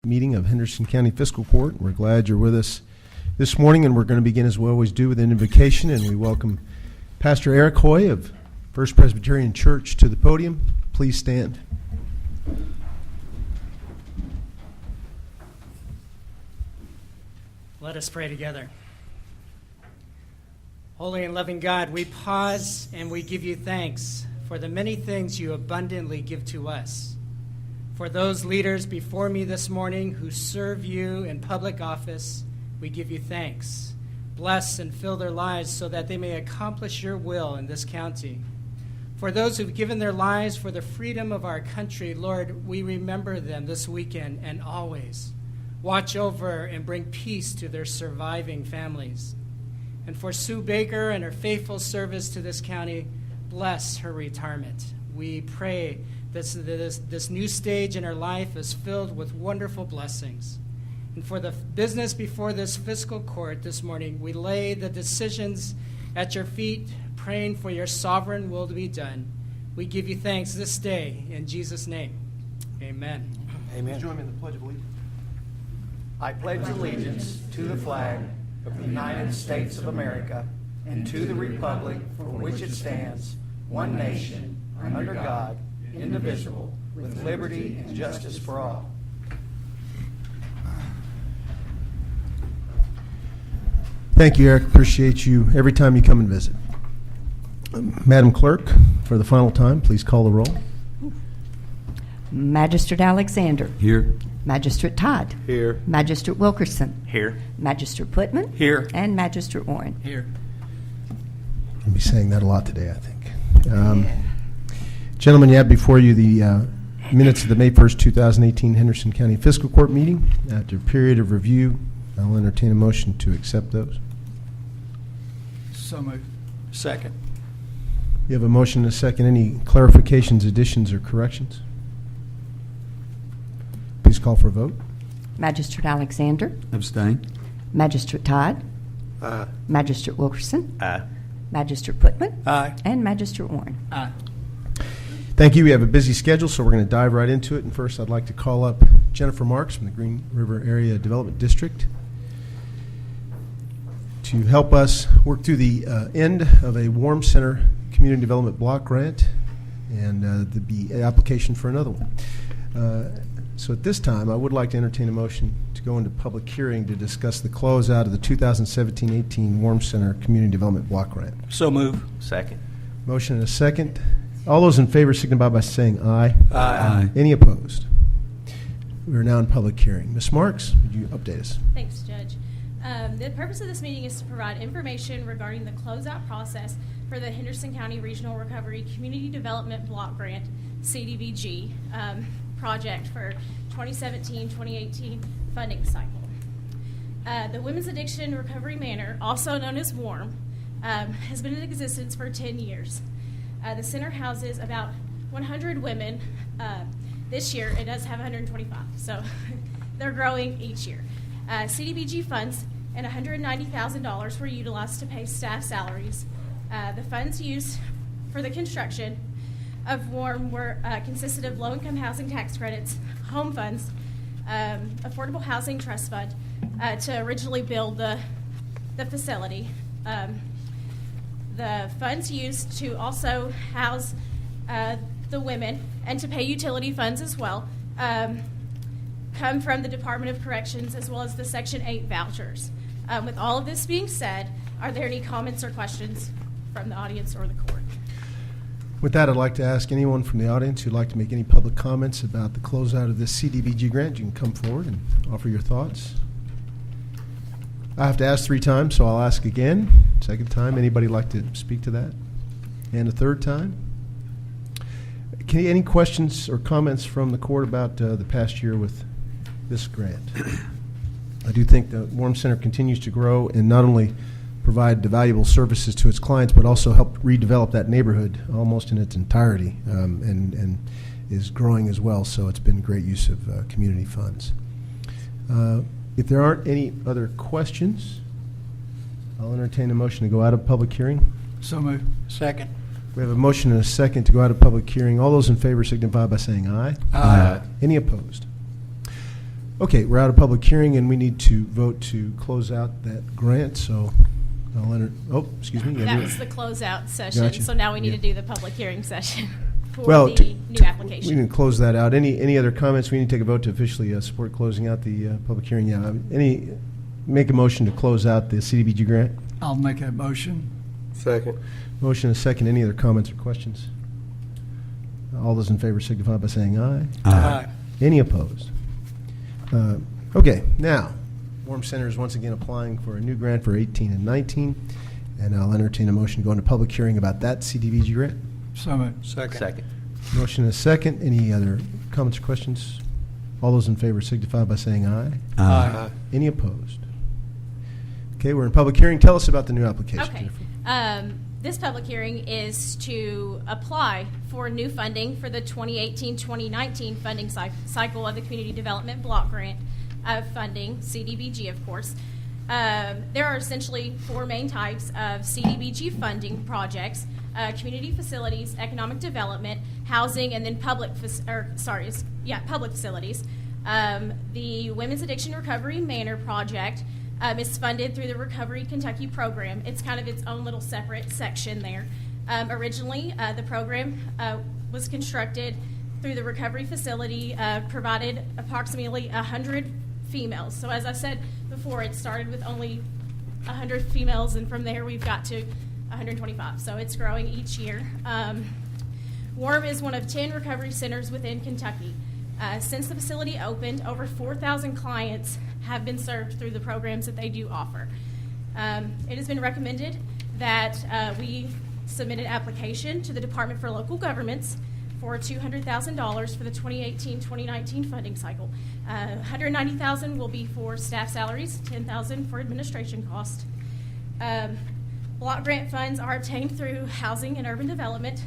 Meeting of Henderson County Fiscal Court. We're glad you're with us this morning, and we're going to begin as we always do with an invocation, and we welcome Pastor Eric Hoy of First Presbyterian Church to the podium. Please stand. Let us pray together. Holy and loving God, we pause and we give you thanks for the many things you abundantly give to us. For those leaders before me this morning who serve you in public office, we give you thanks. Bless and fill their lives so that they may accomplish your will in this county. For those who've given their lives for the freedom of our country, Lord, we remember them this weekend and always. Watch over and bring peace to their surviving families. And for Sue Baker and her faithful service to this county, bless her retirement. We pray this new stage in her life is filled with wonderful blessings. And for the business before this fiscal court this morning, we lay the decisions at your feet, praying for your sovereign will to be done. We give you thanks this day in Jesus' name. Amen. Amen. Please join me in the Pledge of Allegiance. I pledge allegiance to the flag of the United States of America and to the republic for which it stands, one nation, under God, indivisible, with liberty and justice for all. Thank you, Eric. Appreciate you every time you come and visit. Madam Clerk, for the final time, please call the roll. Magistrate Alexander. Here. Magistrate Todd. Here. Magistrate Wilkerson. Here. Magistrate Putman. Here. And Magistrate Warren. Here. I'll be saying that a lot today, I think. Gentlemen, you have before you the minutes of the May 1st, 2018 Henderson County Fiscal Court meeting. After a period of review, I'll entertain a motion to accept those. So moved. Second. You have a motion and a second. Any clarifications, additions, or corrections? Please call for a vote. Magistrate Alexander. Abstain. Magistrate Todd. Aye. Magistrate Wilkerson. Aye. Magistrate Putman. Aye. And Magistrate Warren. Aye. Thank you. We have a busy schedule, so we're going to dive right into it. And first, I'd like to call up Jennifer Marks from the Green River Area Development District to help us work through the end of a Warm Center Community Development Block Grant and the application for another one. So at this time, I would like to entertain a motion to go into public hearing to discuss the closeout of the 2017-18 Warm Center Community Development Block Grant. So move. Second. Motion and a second. All those in favor signify by saying aye. Aye. Any opposed? We are now in public hearing. Ms. Marks, would you update us? Thanks, Judge. The purpose of this meeting is to provide information regarding the closeout process for the Henderson County Regional Recovery Community Development Block Grant, CDBG, project for 2017-2018 funding cycle. The Women's Addiction Recovery Manor, also known as WARM, has been in existence for 10 years. The center houses about 100 women. This year, it does have 125, so they're growing each year. CDBG funds and $190,000 were utilized to pay staff salaries. The funds used for the construction of WARM consisted of low-income housing tax credits, home funds, affordable housing trust fund to originally build the facility. The funds used to also house the women and to pay utility funds as well come from the Department of Corrections as well as the Section 8 vouchers. With all of this being said, are there any comments or questions from the audience or the court? With that, I'd like to ask anyone from the audience who'd like to make any public comments about the closeout of this CDBG grant. You can come forward and offer your thoughts. I have to ask 3 times, so I'll ask again. Second time, anybody like to speak to that? And a third time? Any questions or comments from the court about the past year with this grant? I do think the Warm Center continues to grow and not only provide the valuable services to its clients, but also help redevelop that neighborhood almost in its entirety and is growing as well. So it's been great use of community funds. If there aren't any other questions, I'll entertain a motion to go out of public hearing. So moved. Second. We have a motion and a second to go out of public hearing. All those in favor signify by saying aye. Aye. Any opposed? Okay, we're out of public hearing, and we need to vote to close out that grant, so I'll enter, excuse me. That was the closeout session, Gotcha. so now we need Yeah. to do the public hearing session for Well, the new we application. didn't close that out. Any other comments? We need to take a vote to officially support closing out the public hearing. Yeah, make a motion to close out the CDBG grant? I'll make that motion. Second. Motion and a second. Any other comments or questions? All those in favor signify by saying aye. Aye. Any opposed? Okay, now, Warm Center is once again applying for a new grant for 18 and 19, and I'll entertain a motion to go into public hearing about that CDBG grant. So moved. Second. Motion and a second. Any other comments or questions? All those in favor signify by saying aye. Aye. Any opposed? Okay, we're in public hearing. Tell us about the new application. Okay. Jennifer. This public hearing is to apply for new funding for the 2018-2019 funding cycle of the Community Development Block Grant funding, CDBG, of course. There are essentially four main types of CDBG funding projects: community facilities, economic development, housing, and then public facilities. The Women's Addiction Recovery Manor project is funded through the Recovery Kentucky program. It's kind of its own little separate section there. Originally, the program was constructed through the recovery facility, provided approximately 100 females. So as I said before, it started with only 100 females, and from there we've got to 125. So it's growing each year. WARM is one of 10 recovery centers within Kentucky. Since the facility opened, over 4,000 clients have been served through the programs that they do offer. It has been recommended that we submit an application to the Department for Local Governments for $200,000 for the 2018-2019 funding cycle. $190,000 will be for staff salaries, $10,000 for administration cost. Block grant funds are obtained through housing and urban development.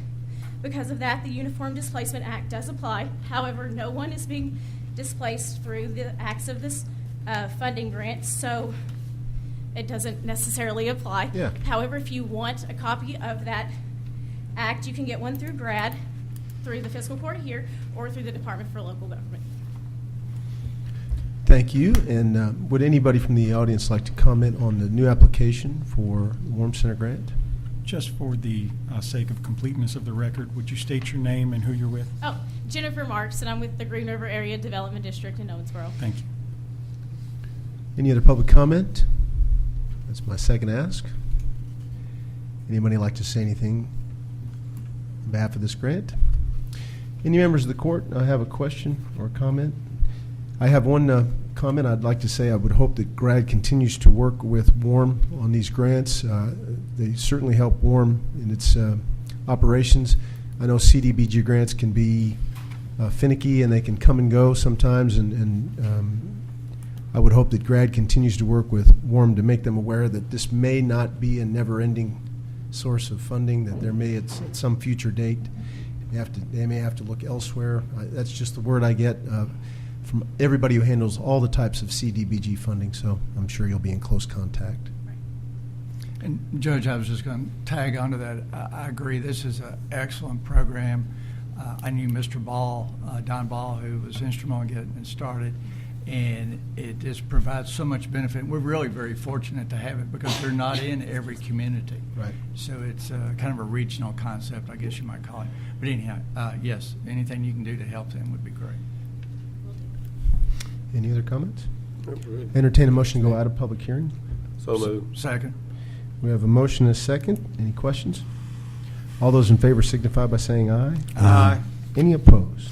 Because of that, the Uniform Displacement Act does apply. However, no one is being displaced through the acts of this funding grant, so it doesn't necessarily apply. Yeah. However, if you want a copy of that act, you can get one through GRAD, through the fiscal court here, or through the Department for Local Government. Thank you. And would anybody from the audience like to comment on the new application for the Warm Center grant? Just for the sake of completeness of the record, would you state your name and who you're with? Oh, Jennifer Marks, and I'm with the Green River Area Development District in Owensboro. Thank you. Any other public comment? That's my second ask. Anybody like to say anything on behalf of this grant? Any members of the court have a question or comment? I have one comment. I'd like to say I would hope that GRAD continues to work with WARM on these grants. They certainly help WARM in its operations. I know CDBG grants can be finicky and they can come and go sometimes, and I would hope that GRAD continues to work with WARM to make them aware that this may not be a never-ending source of funding, that there may, at some future date, they may have to look elsewhere. That's just the word I get from everybody who handles all the types of CDBG funding, so I'm sure you'll be in close contact. And Judge, I was just going to tag onto that. I agree. This is an excellent program. I knew Mr. Ball, Don Ball, who was instrumental in getting it started, and it just provides so much benefit. We're really very fortunate to have it because they're not in every community. Right. So it's kind of a regional concept, I guess you might call it. But anyhow, yes, anything you can do to help them would be great. Any other comments? Not really. Entertain a motion to go out of public hearing. So moved. Second. We have a motion and a second. Any questions? All those in favor signify by saying aye. Aye. Any opposed?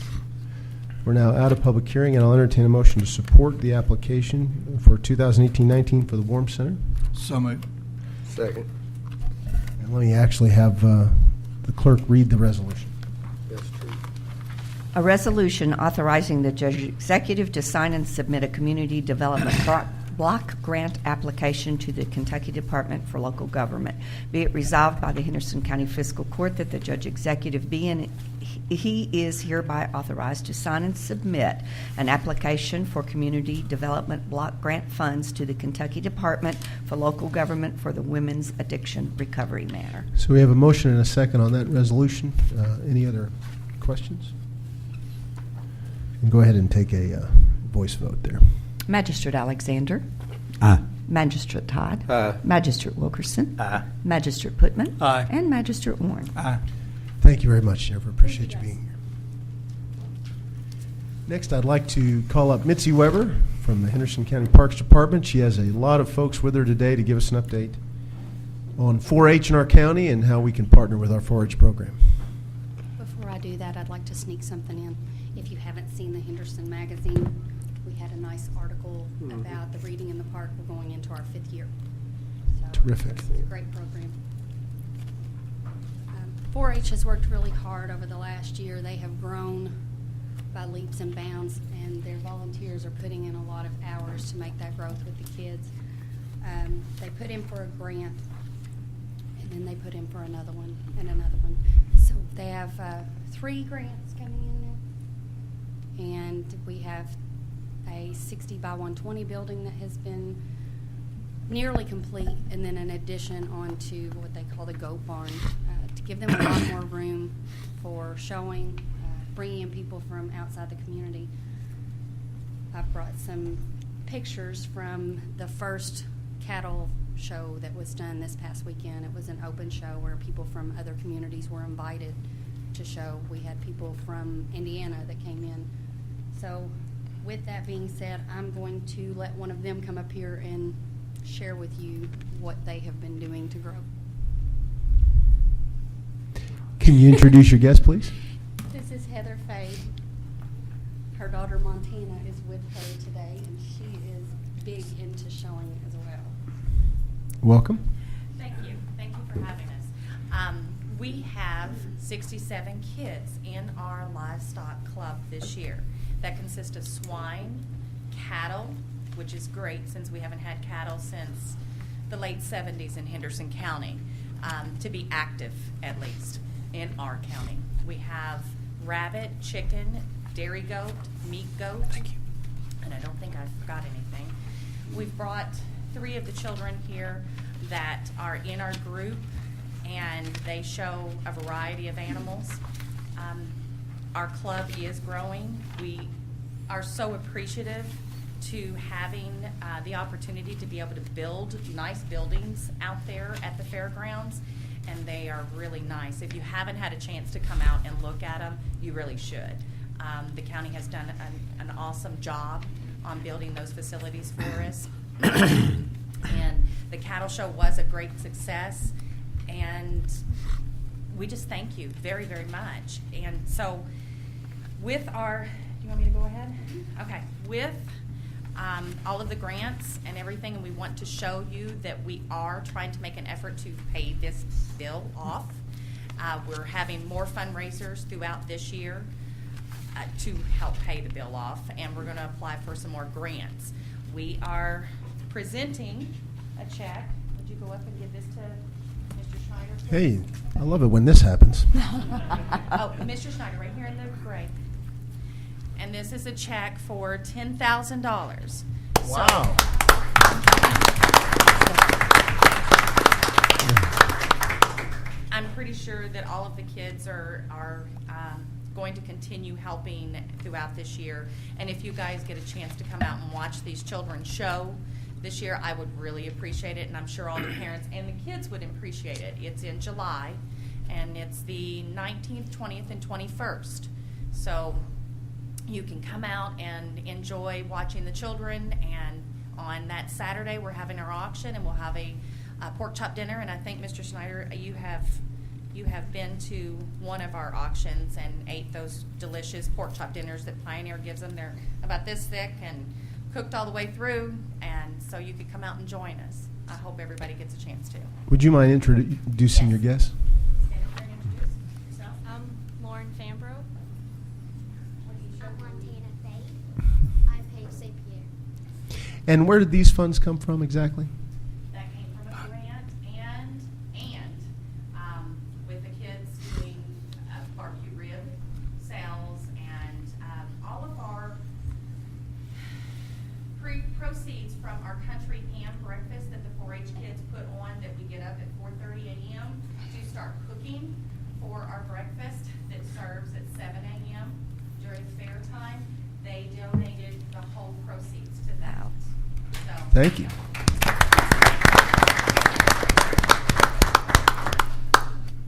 We're now out of public hearing, and I'll entertain a motion to support the application for 2018-19 for the Warm Center. So moved. Second. And let me actually have the clerk read the resolution. That's true. A resolution authorizing the judge executive to sign and submit a community development block grant application to the Kentucky Department for Local Government. Be it resolved by the Henderson County Fiscal Court that the judge executive be and he is hereby authorized to sign and submit an application for community development block grant funds to the Kentucky Department for Local Government for the Women's Addiction Recovery Manor. So we have a motion and a second on that resolution. Any other questions? And go ahead and take a voice vote there. Magistrate Alexander. Aye. Magistrate Todd. Aye. Magistrate Wilkerson. Aye. Magistrate Putman. Aye. And Magistrate Warren. Aye. Thank you very much, Jennifer. Appreciate you being here. Next, I'd like to call up Mitzi Weber from the Henderson County Parks Department. She has a lot of folks with her today to give us an update on 4-H in our county and how we can partner with our 4-H program. Before I do that, I'd like to sneak something in. If you haven't seen the Henderson magazine, we had a nice article about the reading in the park. We're going into our 5th year. So Terrific. It's a great program. 4-H has worked really hard over the last year. They have grown by leaps and bounds, and their volunteers are putting in a lot of hours to make that growth with the kids. They put in for a grant, and then they put in for another one and another one. So they have 3 grants coming in now, and we have a 60 by 120 building that has been nearly complete, and then an addition onto what they call the goat barn to give them a lot more room for showing, bringing in people from outside the community. I've brought some pictures from the first cattle show that was done this past weekend. It was an open show where people from other communities were invited to show. We had people from Indiana that came in. So with that being said, I'm going to let one of them come up here and share with you what they have been doing to grow. Can you introduce your guest, please? This is Heather Fade. Her daughter Montana is with her today, and she is big into showing as well. Welcome. Thank you. Thank you for having us. We have 67 kids in our livestock club this year. That consists of swine, cattle, which is great since we haven't had cattle since the late 70s in Henderson County, to be active at least in our county. We have rabbit, chicken, dairy goat, meat goat. Thank you. And I don't think I forgot anything. We've brought 3 of the children here that are in our group, and they show a variety of animals. Our club is growing. We are so appreciative to having the opportunity to be able to build nice buildings out there at the fairgrounds, and they are really nice. If you haven't had a chance to come out and look at them, you really should. The county has done an awesome job on building those facilities for us. And the cattle show was a great success, and we just thank you very, very much. And so with our, do you want me to go ahead? Okay. With all of the grants and everything, and we want to show you that we are trying to make an effort to pay this bill off. We're having more fundraisers throughout this year to help pay the bill off, and we're going to apply for some more grants. We are presenting a check. Would you go up and give this to Mr. Schneider, please? Hey, I love it when this happens. Oh, Mr. Schneider, right here in the gray. And this is a check for $10,000. Wow. I'm pretty sure that all of the kids are going to continue helping throughout this year. And if you guys get a chance to come out and watch these children show this year, I would really appreciate it, and I'm sure all the parents and the kids would appreciate it. It's in July, and it's the 19th, 20th, and 21st. So you can come out and enjoy watching the children, and on that Saturday we're having our auction, and we'll have a pork chop dinner. And I think, Mr. Schneider, you have been to one of our auctions and ate those delicious pork chop dinners that Pioneer gives them. They're about this thick and cooked all the way through, and so you could come out and join us. I hope everybody gets a chance to. Would you mind introducing your guest? Stand up there and introduce yourself. I'm Lauren Fambro. I'm Montana Fade. I'm Paige St. Pierre. And where did these funds come from exactly? That came from a grant, and with the kids doing barbecue rib sales, and all of our proceeds from our country ham breakfast that the 4-H kids put on, that we get up at 4:30 a.m. to start cooking for our breakfast that serves at 7 a.m. during fair time. They donated the whole proceeds to that. Thank you.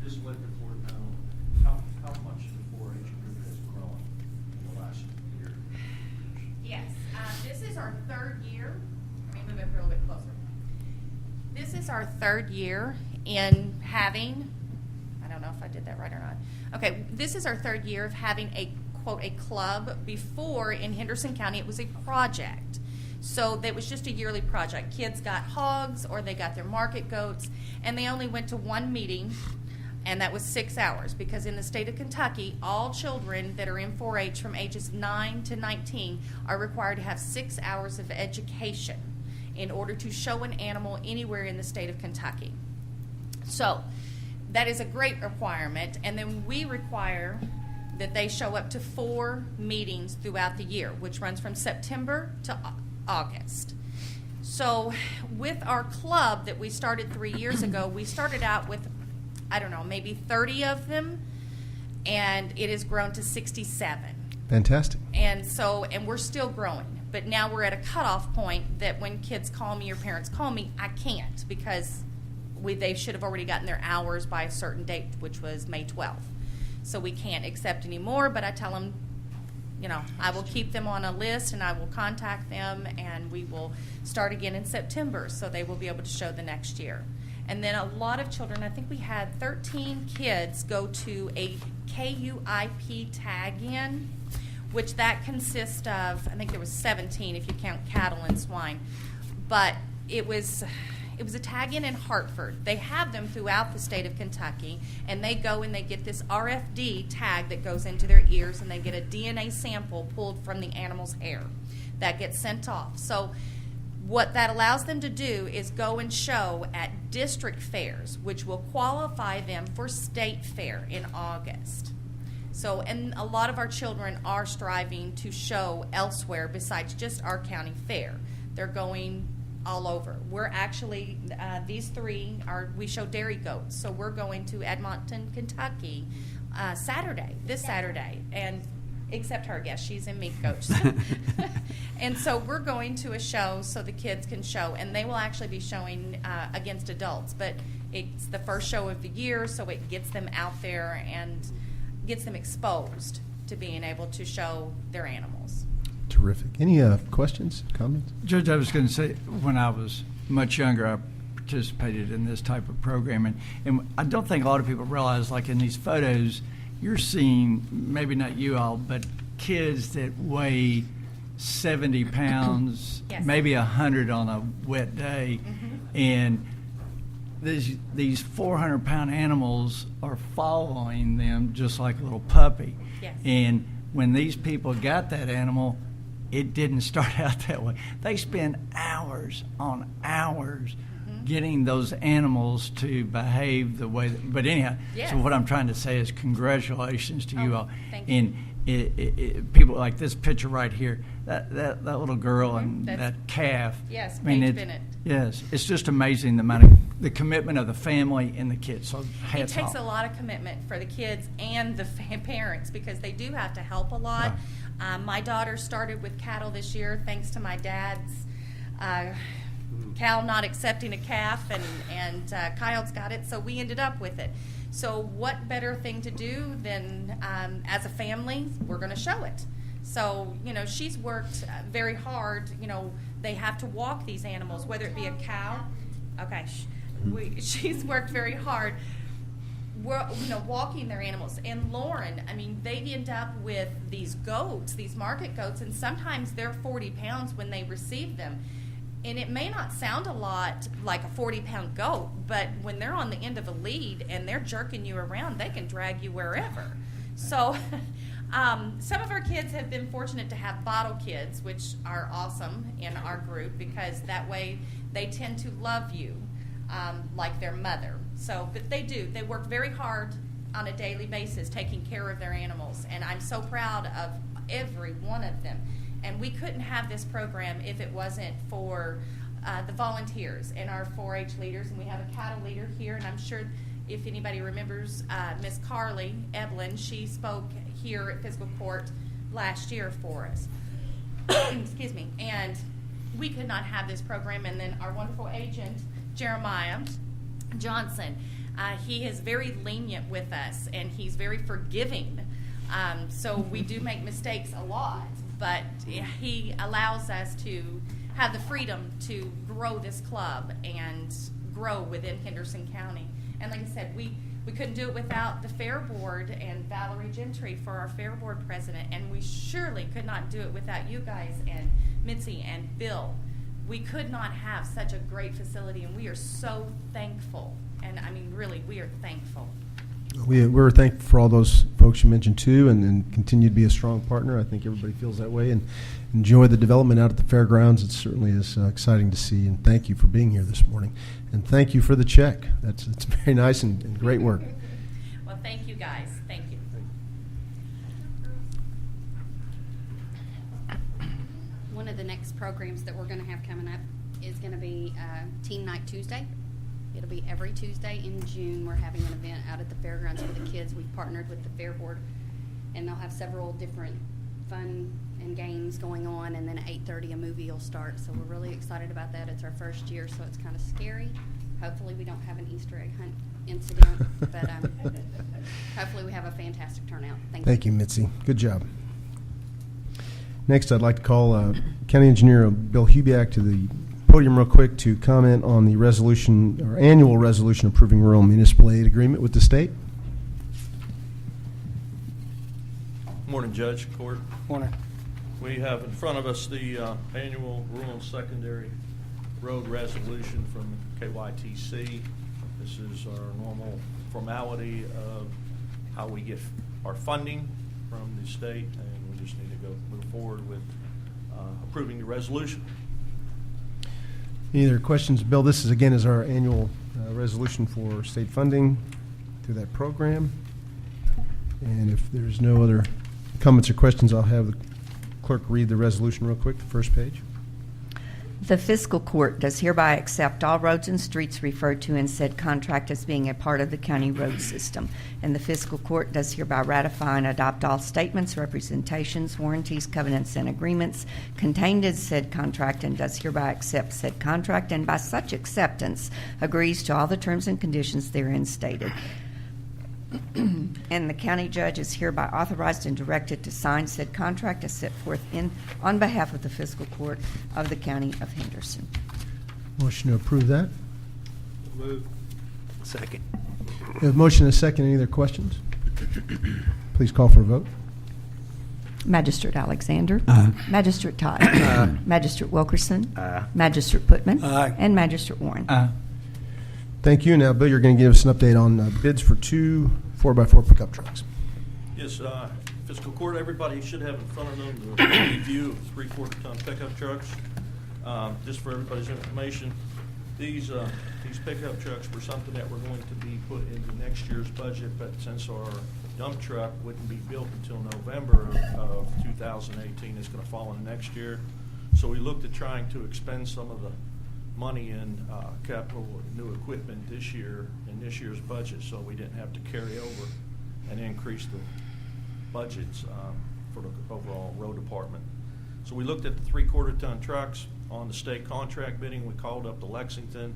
Just let the board know how much the 4-H group has grown in the last year. Yes, this is our third year. Let me move it a little bit closer. This is our third year in having, I don't know if I did that right or not. Okay, this is our third year of having a, quote, a club. Before, in Henderson County, it was a project. So that was just a yearly project. Kids got hogs or they got their market goats, and they only went to one meeting, and that was 6 hours, because in the state of Kentucky, all children that are in 4-H from ages 9 to 19 are required to have 6 hours of education in order to show an animal anywhere in the state of Kentucky. So that is a great requirement, and then we require that they show up to 4 meetings throughout the year, which runs from September to August. So with our club that we started 3 years ago, we started out with, I don't know, maybe 30 of them, and it has grown to 67. Fantastic. And so, and we're still growing. But now we're at a cutoff point that when kids call me or parents call me, I can't, because they should have already gotten their hours by a certain date, which was May 12th. So we can't accept any more, but I tell them, you know, I will keep them on a list and I will contact them, and we will start again in September, so they will be able to show the next year. And then a lot of children, I think we had 13 kids go to a KUIP tag-in, which that consists of, I think there was 17 if you count cattle and swine, but it was a tag-in in Hartford. They have them throughout the state of Kentucky, and they go and they get this RFD tag that goes into their ears, and they get a DNA sample pulled from the animal's hair that gets sent off. So what that allows them to do is go and show at district fairs, which will qualify them for state fair in August. So, and a lot of our children are striving to show elsewhere besides just our county fair. They're going all over. We're actually, these three we show dairy goats. So we're going to Edmonton, Kentucky, this Saturday. And except her, yes, she's in meat goats. And so we're going to a show so the kids can show, and they will actually be showing against adults. But it's the first show of the year, so it gets them out there and gets them exposed to being able to show their animals. Terrific. Any questions, comments? Judge, I was going to say, when I was much younger, I participated in this type of program, and I don't think a lot of people realize, like in these photos, you're seeing, maybe not you all, but kids that weigh 70 pounds, Yes. maybe 100 on a wet day, and these 400-pound animals are following them just like a little puppy. Yes. And when these people got that animal, it didn't start out that way. They spend hours on hours getting those animals to behave the way that, but anyhow, Yes. So what I'm trying to say is congratulations to you Oh, all. thank you. And people like this picture right here, that little girl and That's- that calf. Yes, I mean, Paige it- Bennett. Yes, it's just amazing the amount of the commitment of the family and the kids. So It hats takes off. a lot of commitment for the kids and the parents, because they do have to help a lot. My daughter started with cattle this year thanks to my dad's cow not accepting a calf, and Kyle's got it, so we ended up with it. So what better thing to do than, as a family, we're going to show it. So, you know, she's worked very hard. You know, they have to walk these animals, whether it be a cow. Okay, she's worked very hard, walking their animals. And Lauren, I mean, they end up with these goats, these market goats, and sometimes they're 40 pounds when they receive them. And it may not sound a lot like a 40-pound goat, but when they're on the end of a lead and they're jerking you around, they can drag you wherever. So some of our kids have been fortunate to have bottle kids, which are awesome in our group, because that way they tend to love you like their mother. So, but they do. They work very hard on a daily basis taking care of their animals, and I'm so proud of every one of them. And we couldn't have this program if it wasn't for the volunteers and our 4-H leaders. And we have a cattle leader here, and I'm sure if anybody remembers Miss Carly Evelyn, she spoke here at Fiscal Court last year for us. Excuse me. And we could not have this program. And then our wonderful agent, Jeremiah Johnson, he is very lenient with us, and he's very forgiving. So we do make mistakes a lot, but he allows us to have the freedom to grow this club and grow within Henderson County. And like I said, we couldn't do it without the Fair Board and Valerie Gentry for our Fair Board president, and we surely could not do it without you guys and Mitzi and Bill. We could not have such a great facility, and we are so thankful. And I mean, really, we are thankful. We're thankful for all those folks you mentioned too, and continue to be a strong partner. I think everybody feels that way, and enjoy the development out at the fairgrounds. It certainly is exciting to see, and thank you for being here this morning. And thank you for the check. It's very nice and great work. Well, thank you guys. Thank you. One of the next programs that we're going to have coming up is going to be Teen Night Tuesday. It'll be every Tuesday in June. We're having an event out at the fairgrounds for the kids. We've partnered with the Fair Board, and they'll have several different fun and games going on, and then at 8:30 a movie will start. So we're really excited about that. It's our first year, so it's kind of scary. Hopefully we don't have an Easter egg hunt incident, but hopefully we have a fantastic turnout. Thank you, Mitzi. Good job. Next, I'd like to call County Engineer Bill Hubiak to the podium real quick to comment on the resolution, or annual resolution approving rural municipal aid agreement with the state. Morning, Judge, Court. Morning. We have in front of us the annual rural and secondary road resolution from KYTC. This is our normal formality of how we get our funding from the state, and we just need to move forward with approving the resolution. Any other questions? Bill, this is our annual resolution for state funding through that program. And if there's no other comments or questions, I'll have the clerk read the resolution real quick, the first page. The fiscal court does hereby accept all roads and streets referred to in said contract as being a part of the county road system. And the fiscal court does hereby ratify and adopt all statements, representations, warranties, covenants, and agreements contained in said contract, and does hereby accept said contract, and by such acceptance agrees to all the terms and conditions therein stated. And the county judge is hereby authorized and directed to sign said contract as set forth on behalf of the fiscal court of the county of Henderson. Motion to approve that. Move. Second. We have a motion and a second. Any other questions? Please call for a vote. Magistrate Alexander. Aye. Magistrate Todd. Aye. Magistrate Wilkerson. Aye. Magistrate Putman. Aye. And Magistrate Warren. Thank you. Now, Bill, you're going to give us an update on bids for 2 4x4 pickup trucks. Yes, fiscal court, everybody should have in front of them the review of 3/4-ton pickup trucks. Just for everybody's information, these pickup trucks were something that were going to be put into next year's budget, but since our dump truck wouldn't be built until November of 2018, it's going to fall into next year. So we looked at trying to expend some of the money in capital new equipment this year in this year's budget, so we didn't have to carry over and increase the budgets for the overall road department. So we looked at the 3/4-ton trucks on the state contract bidding. We called up to Lexington.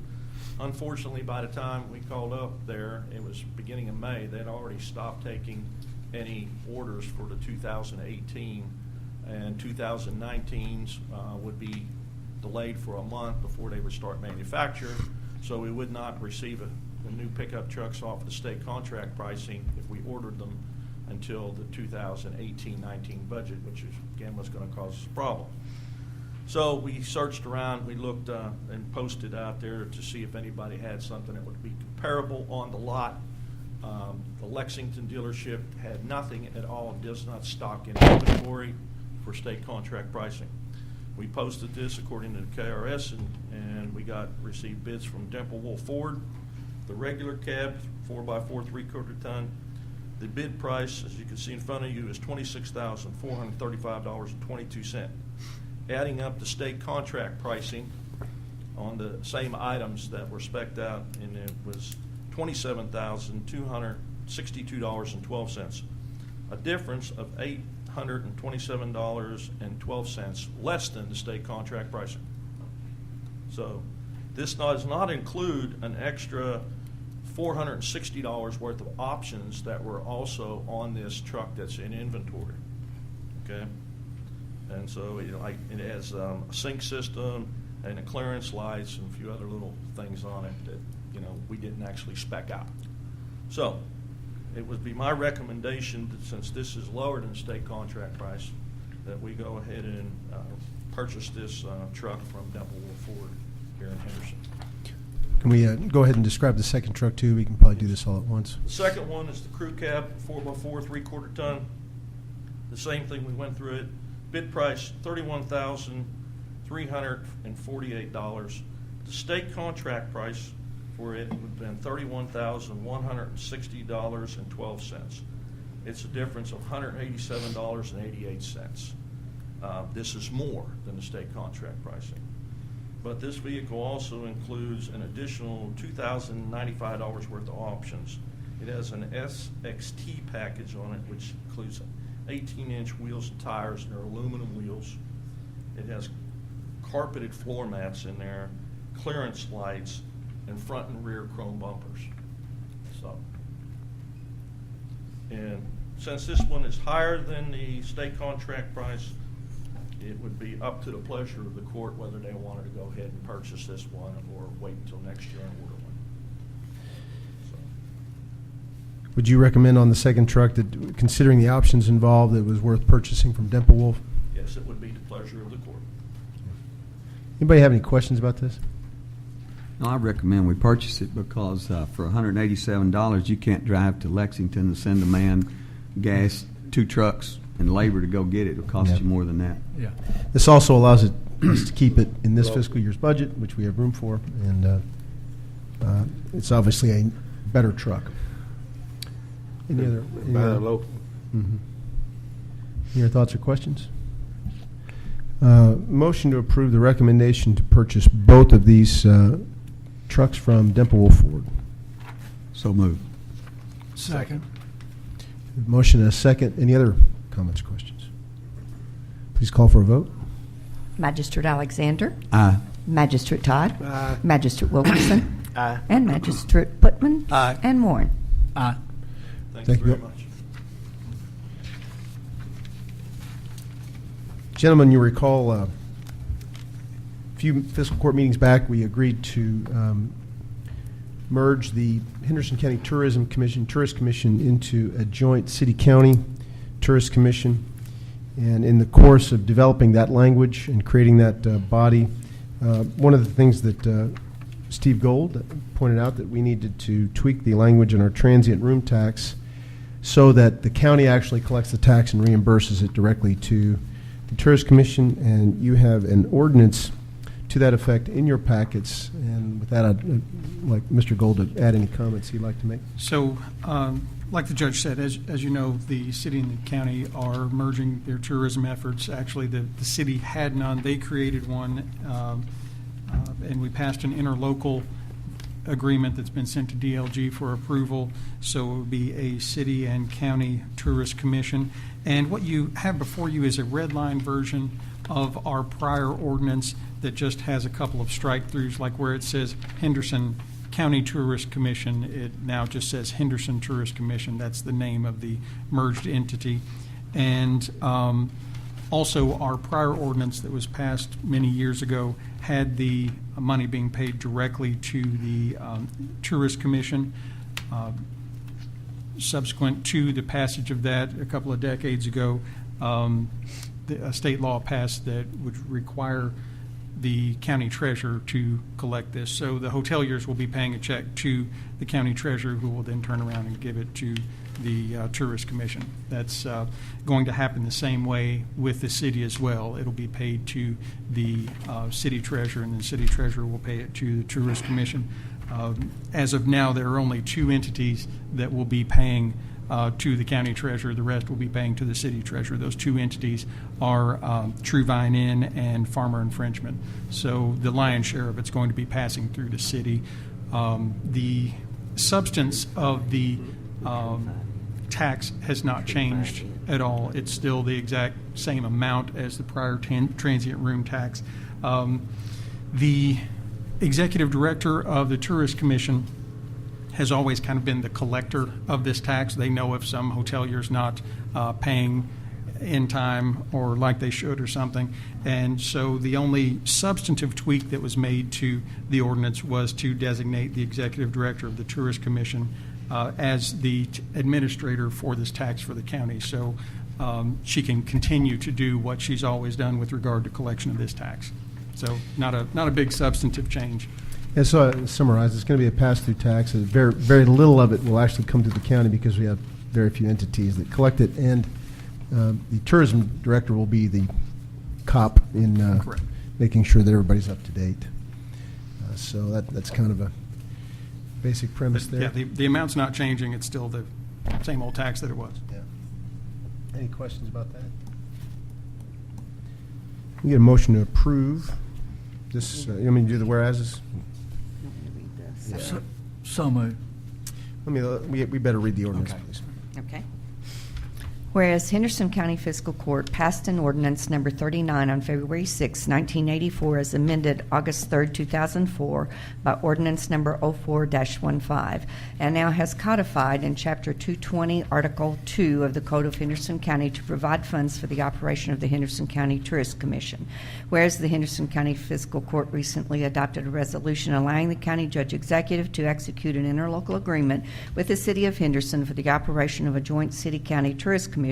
Unfortunately, by the time we called up there, it was beginning of May, they'd already stopped taking any orders for the 2018, and 2019s would be delayed for a month before they would start manufacture, so we would not receive the new pickup trucks off the state contract pricing if we ordered them until the 2018-19 budget, which is, again, was going to cause us a problem. So we searched around, we looked and posted out there to see if anybody had something that would be comparable on the lot. The Lexington dealership had nothing at all, does not stock in inventory for state contract pricing. We posted this according to the KRS, and we received bids from Dimplewolf Ford. The regular cab, 4x4 3/4-ton, the bid price, as you can see in front of you, is $26,435.22. Adding up the state contract pricing on the same items that were spec'd out, and it was $27,262.12. A difference of $827.12 less than the state contract pricing. So this does not include an extra $460 worth of options that were also on this truck that's in inventory. Okay? And so it has a sync system and a clearance lights and a few other little things on it that we didn't actually spec out. So it would be my recommendation that since this is lower than the state contract price, that we go ahead and purchase this truck from Demplewolf Ford here in Henderson. Can we go ahead and describe the second truck too? We can probably do this all at once. The second one is the crew cab, 4x4, 3/4 ton. The same thing, we went through it. Bid price, $31,348. The state contract price for it would have been $31,160.12. It's a difference of $187.88. This is more than the state contract pricing. But this vehicle also includes an additional $2,095 worth of options. It has an SXT package on it, which includes 18-inch wheels and tires, and they're aluminum wheels. It has carpeted floor mats in there, clearance lights, and front and rear chrome bumpers. So, and since this one is higher than the state contract price, it would be up to the pleasure of the court whether they wanted to go ahead and purchase this one or wait until next year and order one. So. Would you recommend on the second truck that, considering the options involved, it was worth purchasing from Demplewolf? Yes, it would be the pleasure of the court. Anybody have any questions about this? No, I recommend we purchase it because for $187, you can't drive to Lexington to send a man, gas, 2 trucks, and labor to go get it. It'll cost you more than that. Yeah. This also allows us to keep it in this fiscal year's budget, which we have room for, and it's obviously a better truck. Any other? Mm-hmm. Any other thoughts or questions? Motion to approve the recommendation to purchase both of these trucks from Demplewolf Ford. So moved. Second. Motion and a second. Any other comments or questions? Please call for a vote. Magistrate Alexander. Aye. Magistrate Todd. Aye. Magistrate Wilkerson. Aye. And Magistrate Putman. Aye. And Warren. Aye. Thank Thank you very you. much. Gentlemen, you recall a few fiscal court meetings back, we agreed to merge the Henderson County Tourist Commission into a joint city-county tourist commission. And in the course of developing that language and creating that body, one of the things that Steve Gold pointed out that we needed to tweak the language in our transient room tax so that the county actually collects the tax and reimburses it directly to the Tourist Commission, and you have an ordinance to that effect in your packets. And with that, I'd like Mr. Gold to add any comments he'd like to make. So, like the judge said, as you know, the city and the county are merging their tourism efforts. Actually, the city had none. They created one, and we passed an interlocal agreement that's been sent to DLG for approval. So it would be a city and county tourist commission. And what you have before you is a red line version of our prior ordinance that just has a couple of strike-throughs, like where it says Henderson County Tourist Commission. It now just says Henderson Tourist Commission. That's the name of the merged entity. And also, our prior ordinance that was passed many years ago had the money being paid directly to the Tourist Commission. Subsequent to the passage of that a couple of decades ago, a state law passed that would require the county treasurer to collect this. So the hoteliers will be paying a check to the county treasurer, who will then turn around and give it to the Tourist Commission. That's going to happen the same way with the city as well. It'll be paid to the city treasurer, and the city treasurer will pay it to the Tourist Commission. As of now, there are only 2 entities that will be paying to the county treasurer. The rest will be paying to the city treasurer. Those 2 entities are True Vine Inn and Farmer and Frenchman. So the lion's share of it's going to be passing through the city. The substance of the tax has not changed at all. It's still the exact same amount as the prior transient room tax. The executive director of the Tourist Commission has always kind of been the collector of this tax. They know if some hotelier's not paying in time or like they should or something. And so the only substantive tweak that was made to the ordinance was to designate the executive director of the Tourist Commission as the administrator for this tax for the county. So she can continue to do what she's always done with regard to collection of this tax. So not a big substantive change. And so to summarize, it's going to be a pass-through tax. Very, very little of it will actually come to the county because we have very few entities that collect it. And the tourism director will be the cop in Correct. making sure that everybody's up to date. So that's kind of a basic premise But, there. yeah, the amount's not changing. It's still the same old tax that it was. Yeah. Any questions about that? We get a motion to approve this. You want me to do the whereases? Yeah. So moved. We better read the ordinance, Okay. please. Okay. Whereas Henderson County Fiscal Court passed an ordinance number 39 on February 6, 1984, as amended August 3, 2004, by ordinance number 04-15, and now has codified in Chapter 220, Article 2 of the Code of Henderson County to provide funds for the operation of the Henderson County Tourist Commission. Whereas the Henderson County Fiscal Court recently adopted a resolution allowing the county judge executive to execute an interlocal agreement with the city of Henderson for the operation of a joint city-county tourist commission,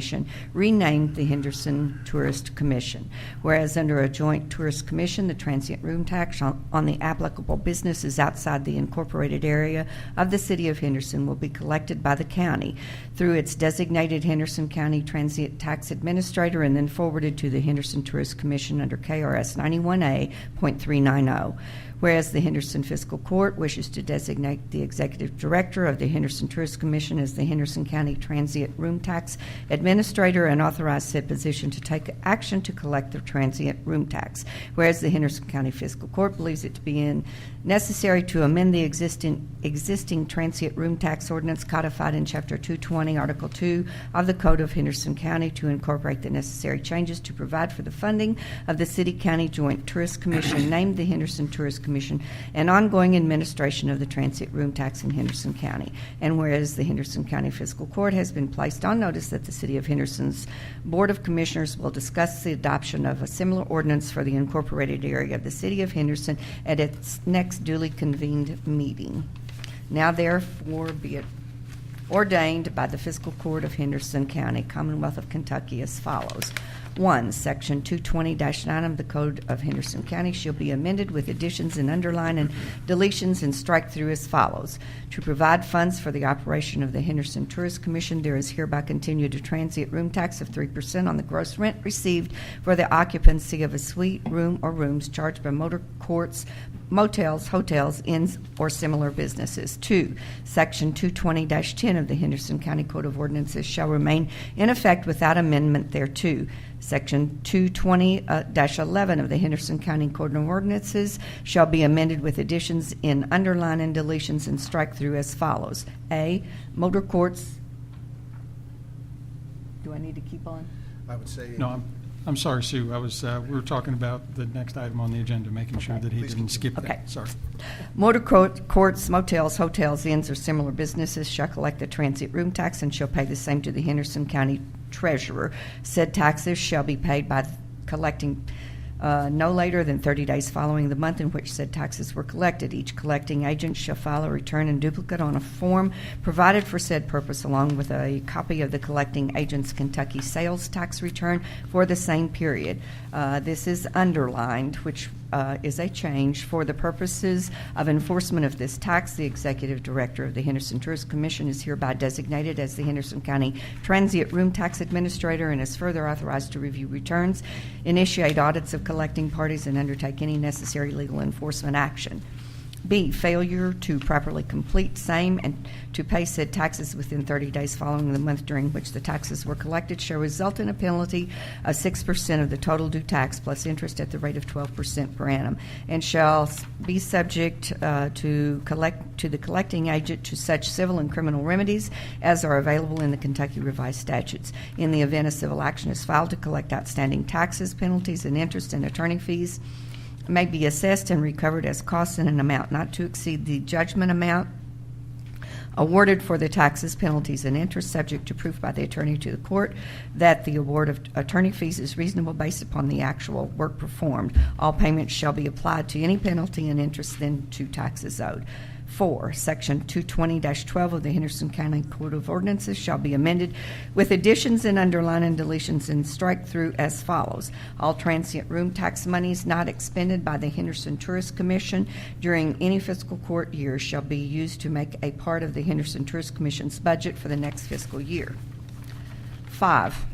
renamed the Henderson Tourist Commission. Whereas under a joint tourist commission, the transient room tax on the applicable businesses outside the incorporated area of the city of Henderson will be collected by the county through its designated Henderson County Transient Tax Administrator and then forwarded to the Henderson Tourist Commission under KRS 91A.390. Whereas the Henderson Fiscal Court wishes to designate the Executive Director of the Henderson Tourist Commission as the Henderson County Transient Room Tax Administrator and authorize said position to take action to collect the transient room tax. Whereas the Henderson County Fiscal Court believes it to be necessary to amend the existing transient room tax ordinance codified in Chapter 220, Article 2 of the Code of Henderson County to incorporate the necessary changes to provide for the funding of the City-County Joint Tourist Commission, named the Henderson Tourist Commission, and ongoing administration of the transient room tax in Henderson County. And whereas the Henderson County Fiscal Court has been placed on notice that the City of Henderson's Board of Commissioners will discuss the adoption of a similar ordinance for the incorporated area of the City of Henderson at its next duly convened meeting. Now therefore be it ordained by the Fiscal Court of Henderson County, Commonwealth of Kentucky, as follows. 1. Section 220-9 of the Code of Henderson County shall be amended with additions and underline and deletions and strike through as follows. To provide funds for the operation of the Henderson Tourist Commission, there is hereby continued a transient room tax of 3% on the gross rent received for the occupancy of a suite, room, or rooms charged by motor courts, motels, hotels, inns, or similar businesses. 2. Section 220-10 of the Henderson County Code of Ordinances shall remain in effect without amendment thereto. Section 220-11 of the Henderson County Code of Ordinances shall be amended with additions in underline and deletions and strike through as follows. A. Motor courts. Do I need to keep on? I would say. No, I'm sorry, Sue. We were talking about the next item on the agenda, making sure that he didn't skip that. Okay. Sorry. Motor courts, motels, hotels, inns, or similar businesses shall collect the transient room tax and shall pay the same to the Henderson County Treasurer. Said taxes shall be paid by collecting no later than 30 days following the month in which said taxes were collected. Each collecting agent shall file a return in duplicate on a form provided for said purpose, along with a copy of the collecting agent's Kentucky sales tax return for the same period. This is underlined, which is a change. For the purposes of enforcement of this tax, the Executive Director of the Henderson Tourist Commission is hereby designated as the Henderson County Transient Room Tax Administrator and is further authorized to review returns, initiate audits of collecting parties, and undertake any necessary legal enforcement action. B, failure to properly complete same and to pay said taxes within 30 days following the month during which the taxes were collected shall result in a penalty of 6% of the total due tax plus interest at the rate of 12% per annum, and shall be subject to the collecting agent to such civil and criminal remedies as are available in the Kentucky Revised Statutes. In the event a civil action is filed to collect outstanding taxes, penalties, and interest and attorney fees, may be assessed and recovered as costs in an amount not to exceed the judgment amount awarded for the taxes, penalties, and interest, subject to proof by the attorney to the court that the award of attorney fees is reasonable based upon the actual work performed. All payments shall be applied to any penalty and interest then to taxes owed. 4. Section 220-12 of the Henderson County Code of Ordinances shall be amended with additions and underline and deletions and strike through as follows. All transient room tax monies not expended by the Henderson Tourist Commission during any fiscal court year shall be used to make a part of the Henderson Tourist Commission's budget for the next fiscal year. 5.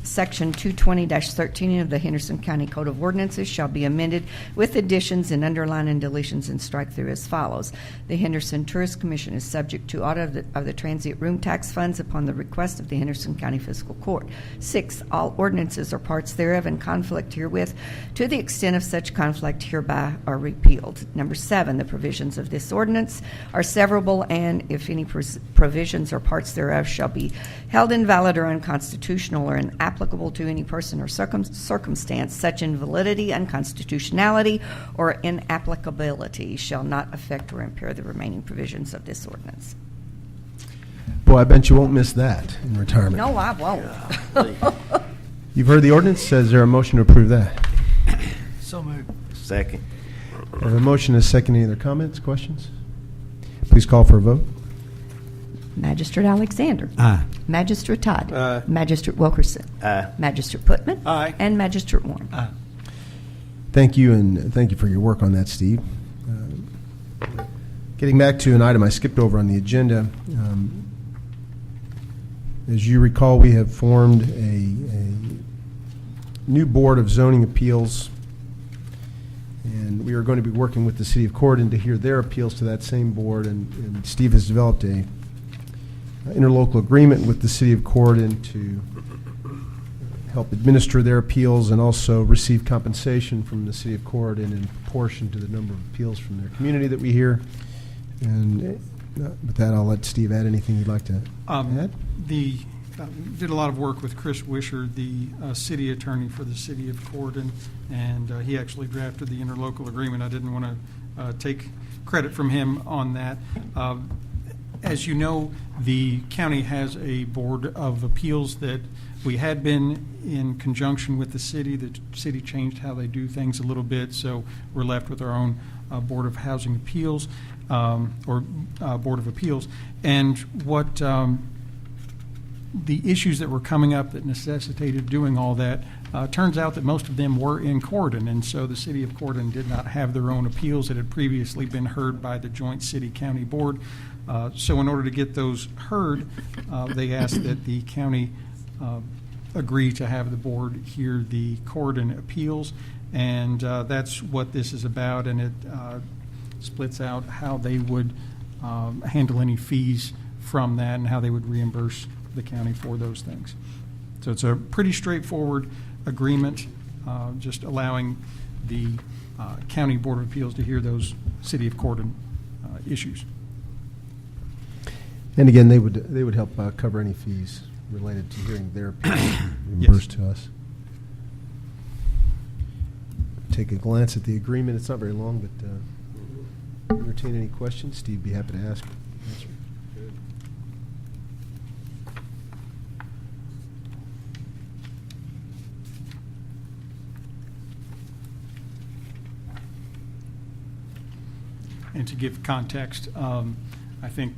Section 220-13 of the Henderson County Code of Ordinances shall be amended with additions and underline and deletions and strike through as follows. The Henderson Tourist Commission is subject to audit of the transient room tax funds upon the request of the Henderson County Fiscal Court. 6. All ordinances or parts thereof in conflict herewith, to the extent of such conflict hereby, are repealed. Number 7. The provisions of this ordinance are severable, and if any provisions or parts thereof shall be held invalid or unconstitutional or inapplicable to any person or circumstance, such invalidity, unconstitutionality, or inapplicability shall not affect or impair the remaining provisions of this ordinance. Boy, I bet you won't miss that in retirement. No, I won't. You've heard the ordinance. Is there a motion to approve that? So moved. Second. I have a motion and a second. Any other comments, questions? Please call for a vote. Magistrate Alexander. Aye. Magistrate Todd. Aye. Magistrate Wilkerson. Aye. Magistrate Putman. Aye. And Magistrate Warren. Aye. Thank you, and thank you for your work on that, Steve. Getting back to an item I skipped over on the agenda, as you recall, we have formed a new Board of Zoning Appeals, and we are going to be working with the City of Corydon to hear their appeals to that same board, and Steve has developed a interlocal agreement with the City of Corydon to help administer their appeals and also receive compensation from the City of Corydon in proportion to the number of appeals from their community that we hear. And with that, I'll let Steve add anything you'd like to add. Did a lot of work with Chris Wisher, the city attorney for the City of Corydon, and he actually drafted the interlocal agreement. I didn't want to take credit from him on that. As you know, the county has a board of appeals that we had been in conjunction with the city. The city changed how they do things a little bit, so we're left with our own Board of Housing Appeals, Board of Appeals. And what the issues that were coming up that necessitated doing all that, turns out that most of them were in Corydon, and so the City of Corydon did not have their own appeals that had previously been heard by the Joint City-County Board. So in order to get those heard, they asked that the county agree to have the board hear the Corydon appeals, and that's what this is about, and it splits out how they would handle any fees from that and how they would reimburse the county for those things. So it's a pretty straightforward agreement, just allowing the County Board of Appeals to hear those City of Corydon issues. And again, they would help cover any fees related to hearing their appeals reimbursed to us. Take a glance at the agreement. It's not very long, but entertain any questions. Steve, be happy to answer. And to give context, I think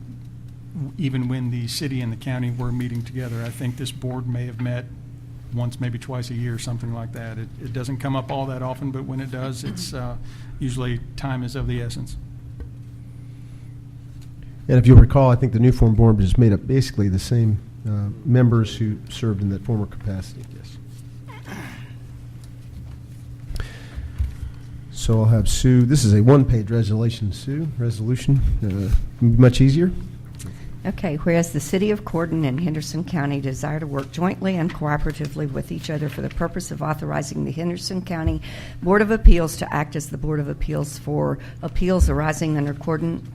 even when the city and the county were meeting together, I think this board may have met once, maybe twice a year, something like that. It doesn't come up all that often, but when it does, it's usually time is of the essence. And if you'll recall, I think the new form board is made up basically the same members who served in that former capacity. Yes. So I'll have Sue. This is a one-page resolution, Sue. Resolution, much easier. Okay, whereas the City of Corydon and Henderson County desire to work jointly and cooperatively with each other for the purpose of authorizing the Henderson County Board of Appeals to act as the Board of Appeals for appeals arising under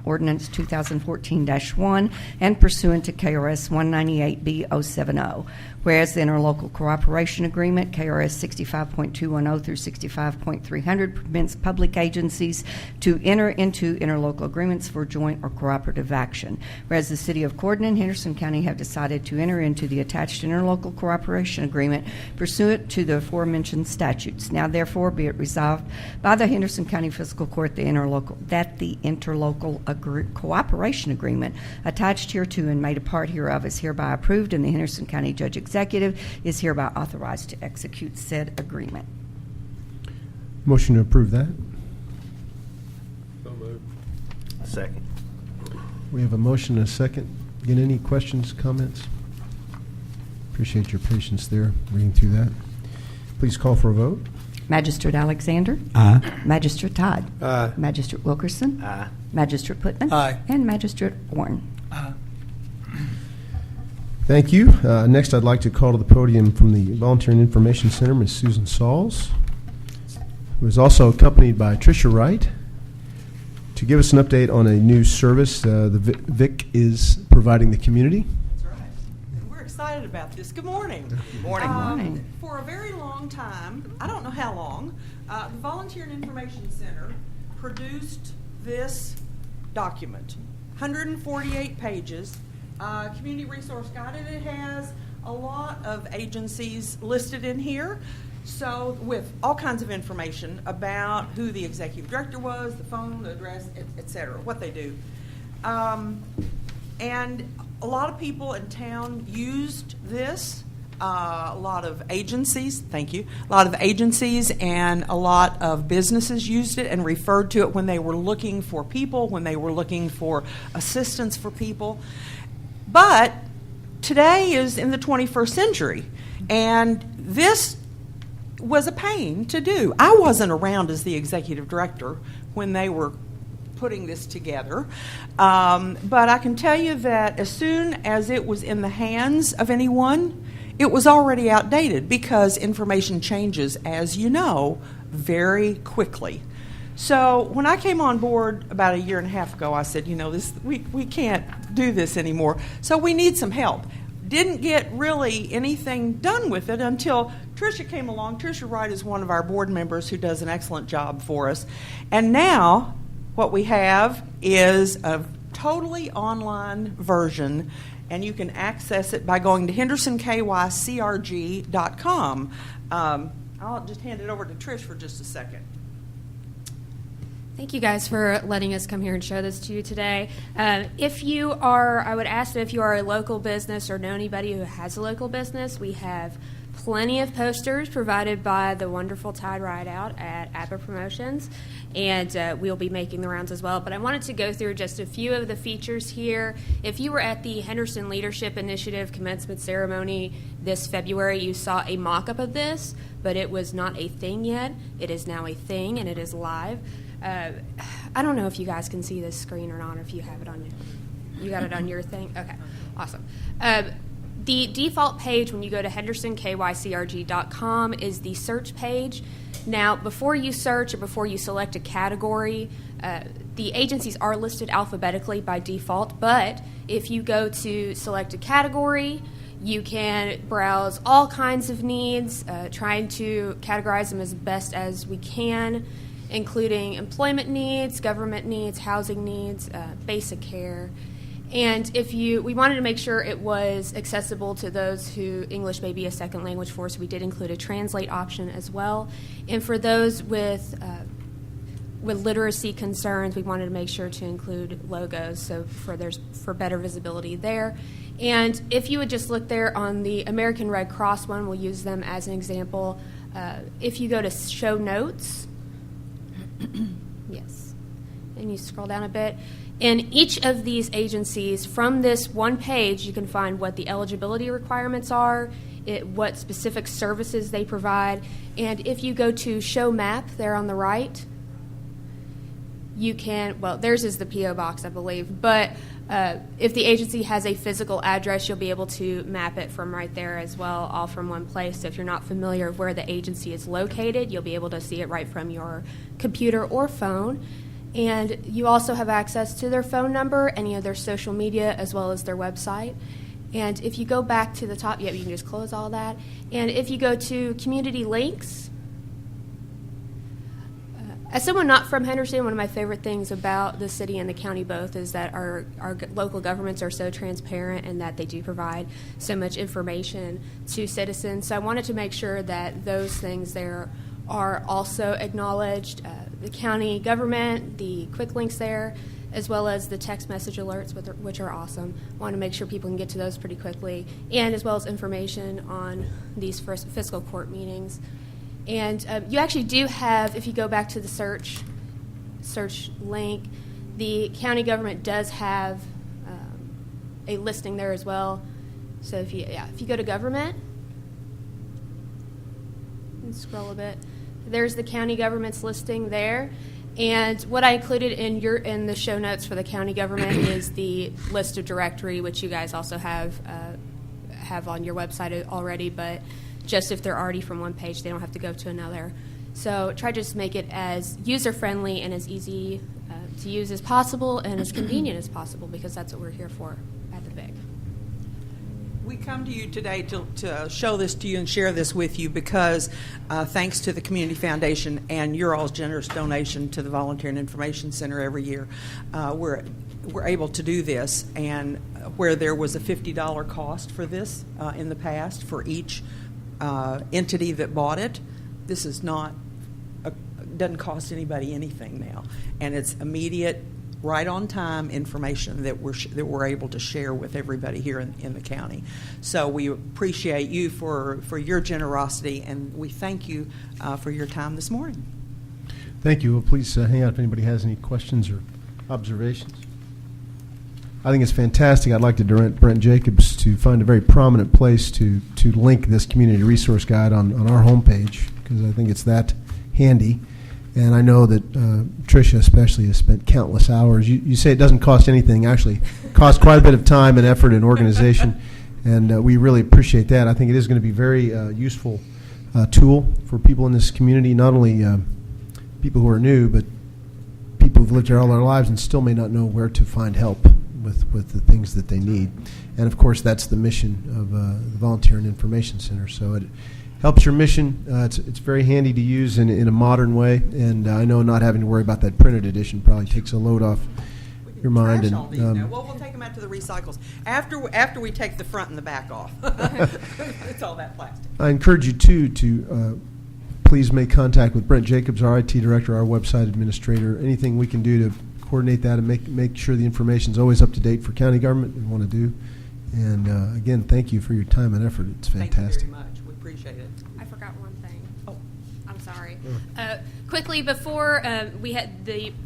Ordinance 2014-1 and pursuant to KRS 198B070. Whereas the interlocal cooperation agreement, KRS 65.210 through 65.300, permits public agencies to enter into interlocal agreements for joint or cooperative action. Whereas the City of Corydon and Henderson County have decided to enter into the attached interlocal cooperation agreement pursuant to the aforementioned statutes. Now therefore be it resolved by the Henderson County Fiscal Court that the interlocal cooperation agreement attached hereto and made a part hereof is hereby approved, and the Henderson County Judge Executive is hereby authorized to execute said agreement. Motion to approve that. So moved. Second. We have a motion and a second. Again, any questions, comments? Appreciate your patience there, reading through that. Please call for a vote. Magistrate Alexander. Aye. Magistrate Todd. Aye. Magistrate Wilkerson. Aye. Magistrate Putman. Aye. And Magistrate Warren. Thank you. Next, I'd like to call to the podium from the Volunteer and Information Center, Ms. Susan Sauls, who is also accompanied by Tricia Wright, to give us an update on a new service the VIC is providing the community. That's right. And we're excited about this. Good morning. Good morning. Morning. For a very long time, I don't know how long, the Volunteer and Information Center produced this document, 148 pages, community resource guide, and it has a lot of agencies listed in here. So with all kinds of information about who the executive director was, the phone, the address, et cetera, what they do. And a lot of people in town used this. A lot of agencies, thank you, a lot of agencies and a lot of businesses used it and referred to it when they were looking for people, when they were looking for assistance for people. But today is in the 21st century, and this was a pain to do. I wasn't around as the executive director when they were putting this together, but I can tell you that as soon as it was in the hands of anyone, it was already outdated because information changes, as you know, very quickly. So when I came on board about 1.5 years ago, I said, we can't do this anymore, so we need some help. Didn't get really anything done with it until Tricia came along. Tricia Wright is one of our board members who does an excellent job for us. And now what we have is a totally online version, and you can access it by going to HendersonKYCRG.com. I'll just hand it over to Trish for just a second. Thank you guys for letting us come here and show this to you today. I would ask that if you are a local business or know anybody who has a local business, we have plenty of posters provided by the wonderful Tide Ride Out at ABBA Promotions, and we'll be making the rounds as well. But I wanted to go through just a few of the features here. If you were at the Henderson Leadership Initiative commencement ceremony this February, you saw a mock-up of this, but it was not a thing yet. It is now a thing, and it is live. I don't know if you guys can see this screen or not, or if you have it on you got it on your thing? Okay, awesome. The default page when you go to HendersonKYCRG.com is the search page. Now, before you search or before you select a category, the agencies are listed alphabetically by default, but if you go to select a category, you can browse all kinds of needs, trying to categorize them as best as we can, including employment needs, government needs, housing needs, basic care. And we wanted to make sure it was accessible to those who English may be a second language for, so we did include a translate option as well. And for those with literacy concerns, we wanted to make sure to include logos, so for better visibility there. And if you would just look there on the American Red Cross one, we'll use them as an example. If you go to show notes, yes, and you scroll down a bit, in each of these agencies, from this one page, you can find what the eligibility requirements are, what specific services they provide, and if you go to show map there on the right, you can, theirs is the P.O. box, I believe, but if the agency has a physical address, you'll be able to map it from right there as well, all from one place. So if you're not familiar with where the agency is located, you'll be able to see it right from your computer or phone. And you also have access to their phone number, any of their social media, as well as their website. And if you go back to the top, yeah, you can just close all that. And if you go to community links, as someone not from Henderson, one of my favorite things about the city and the county both is that our local governments are so transparent and that they do provide so much information to citizens. So I wanted to make sure that those things there are also acknowledged. The county government, the quick links there, as well as the text message alerts, which are awesome. I want to make sure people can get to those pretty quickly, and as well as information on these fiscal court meetings. And you actually do have, if you go back to the search link, the county government does have a listing there as well. So if you go to government and scroll a bit, there's the county government's listing there. And what I included in the show notes for the county government is the list of directory, which you guys also have on your website already, but just if they're already from one page, they don't have to go to another. So try to just make it as user-friendly and as easy to use as possible and as convenient as possible, because that's what we're here for at the BIG. We come to you today to show this to you and share this with you because thanks to the Community Foundation and your all's generous donation to the Volunteer and Information Center every year, we're able to do this. And where there was a $50 cost for this in the past for each entity that bought it, this is not doesn't cost anybody anything now, and it's immediate, right on time information that we're able to share with everybody here in the county. So we appreciate you for your generosity, and we thank you for your time this morning. Thank you. Well, please hang out if anybody has any questions or observations. I think it's fantastic. I'd like to direct Brent Jacobs to find a very prominent place to link this community resource guide on our homepage, because I think it's that handy. And I know that Tricia especially has spent countless hours. You say it doesn't cost anything. Actually, it costs quite a bit of time and effort and organization, and we really appreciate that. I think it is going to be a very useful tool for people in this community, not only people who are new, but people who've lived here all their lives and still may not know where to find help with the things that they need. And, of course, that's the mission of the Volunteer and Information Center. So it helps your mission. It's very handy to use in a modern way, and I know not having to worry about that printed edition probably takes a load off your mind. Trash And all these now. Well, we'll take them out to the recycles after we take the front and the back off. It's all that plastic. I encourage you to please make contact with Brent Jacobs, our IT director, our website administrator. Anything we can do to coordinate that and make sure the information is always up to date for county government, we want to do. And again, thank you for your time and effort. It's fantastic. Thank you very much. We appreciate it. I forgot one thing. Oh, I'm sorry. Quickly, before we had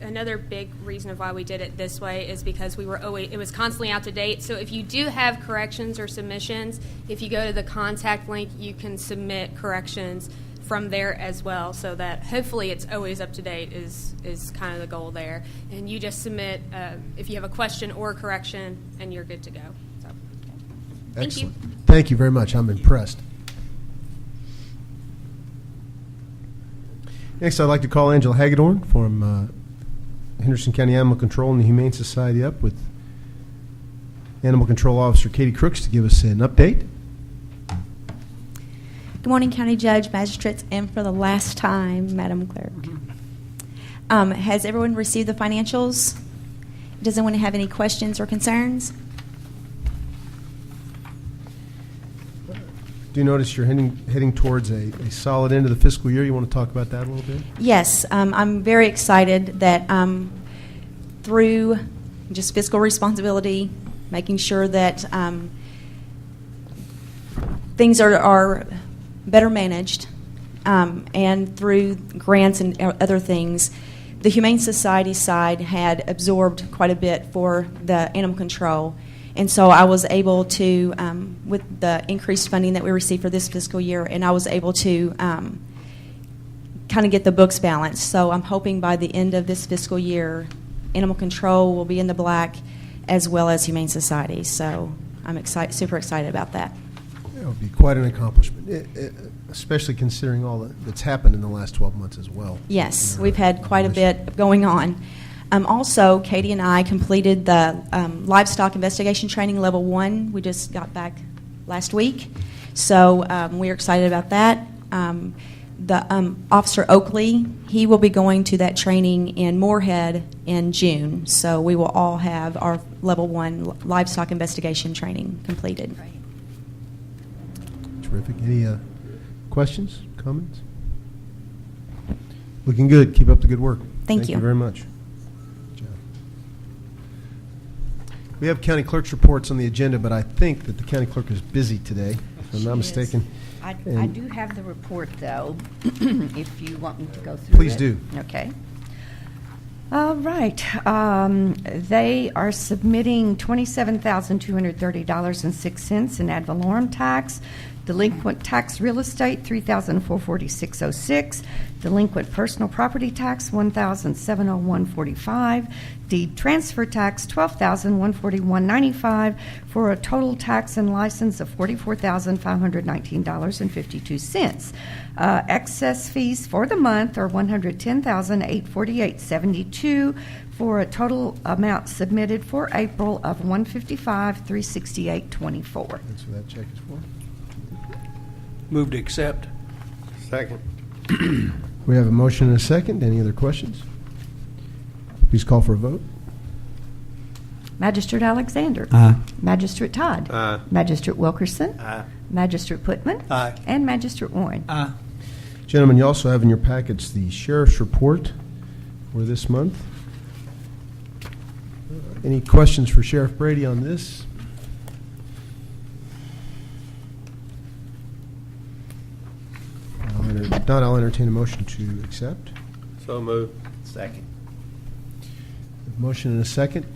another big reason of why we did it this way is because it was constantly out to date. So if you do have corrections or submissions, if you go to the contact link, you can submit corrections from there as well, so that hopefully it's always up to date is kind of the goal there. And you just submit if you have a question or a correction, and you're good to go. So, thank Excellent. you. Thank you very much. I'm impressed. Next, I'd like to call Angela Hagedorn from Henderson County Animal Control and the Humane Society up with Animal Control Officer Katie Crooks to give us an update. Good morning, County Judge, Magistrates, and for the last time, Madam Clerk. Has everyone received the financials? Does anyone have any questions or concerns? Do you notice you're heading towards a solid end of the fiscal year? You want to talk about that a little bit? Yes, I'm very excited that through just fiscal responsibility, making sure that things are better managed, and through grants and other things, the Humane Society side had absorbed quite a bit for the animal control. And so I was able to, with the increased funding that we received for this fiscal year, and I was able to kind of get the books balanced. So I'm hoping by the end of this fiscal year, animal control will be in the black as well as Humane Society. So I'm super excited about that. It would be quite an accomplishment, especially considering all that's happened in the last 12 months as well. Yes, we've had quite a bit going on. Also, Katie and I completed the livestock investigation training level 1. We just got back last week, so we're excited about that. The Officer Oakley, he will be going to that training in Moorhead in June, so we will all have our level 1 livestock investigation training completed. Terrific. Any questions, comments? Looking good. Keep up the good work. Thank you. Thank you very much. Good job. We have county clerk's reports on the agenda, but I think that the county clerk is busy today, if I'm not mistaken. I do have the report, though, if you want me to go through it. Please do. Okay. All right. They are submitting $27,230.06 in ad valorem tax. Delinquent tax real estate, $3,446.06. Delinquent personal property tax, $1,701.45. Deed transfer tax, $12,141.95, for a total tax and license of $44,519.52. Excess fees for the month are $110,848.72, for a total amount submitted for April of $155,368.24. That's what that check is for. Move to accept. Second. We have a motion and a second. Any other questions? Please call for a vote. Magistrate Alexander. Aye. Magistrate Todd. Aye. Magistrate Wilkerson. Aye. Magistrate Putman. Aye. And Magistrate Warren. Aye. Gentlemen, you also have in your packets the sheriff's report for this month. Any questions for Sheriff Brady on this? If not, I'll entertain a motion to accept. So move. Second. Motion and a second.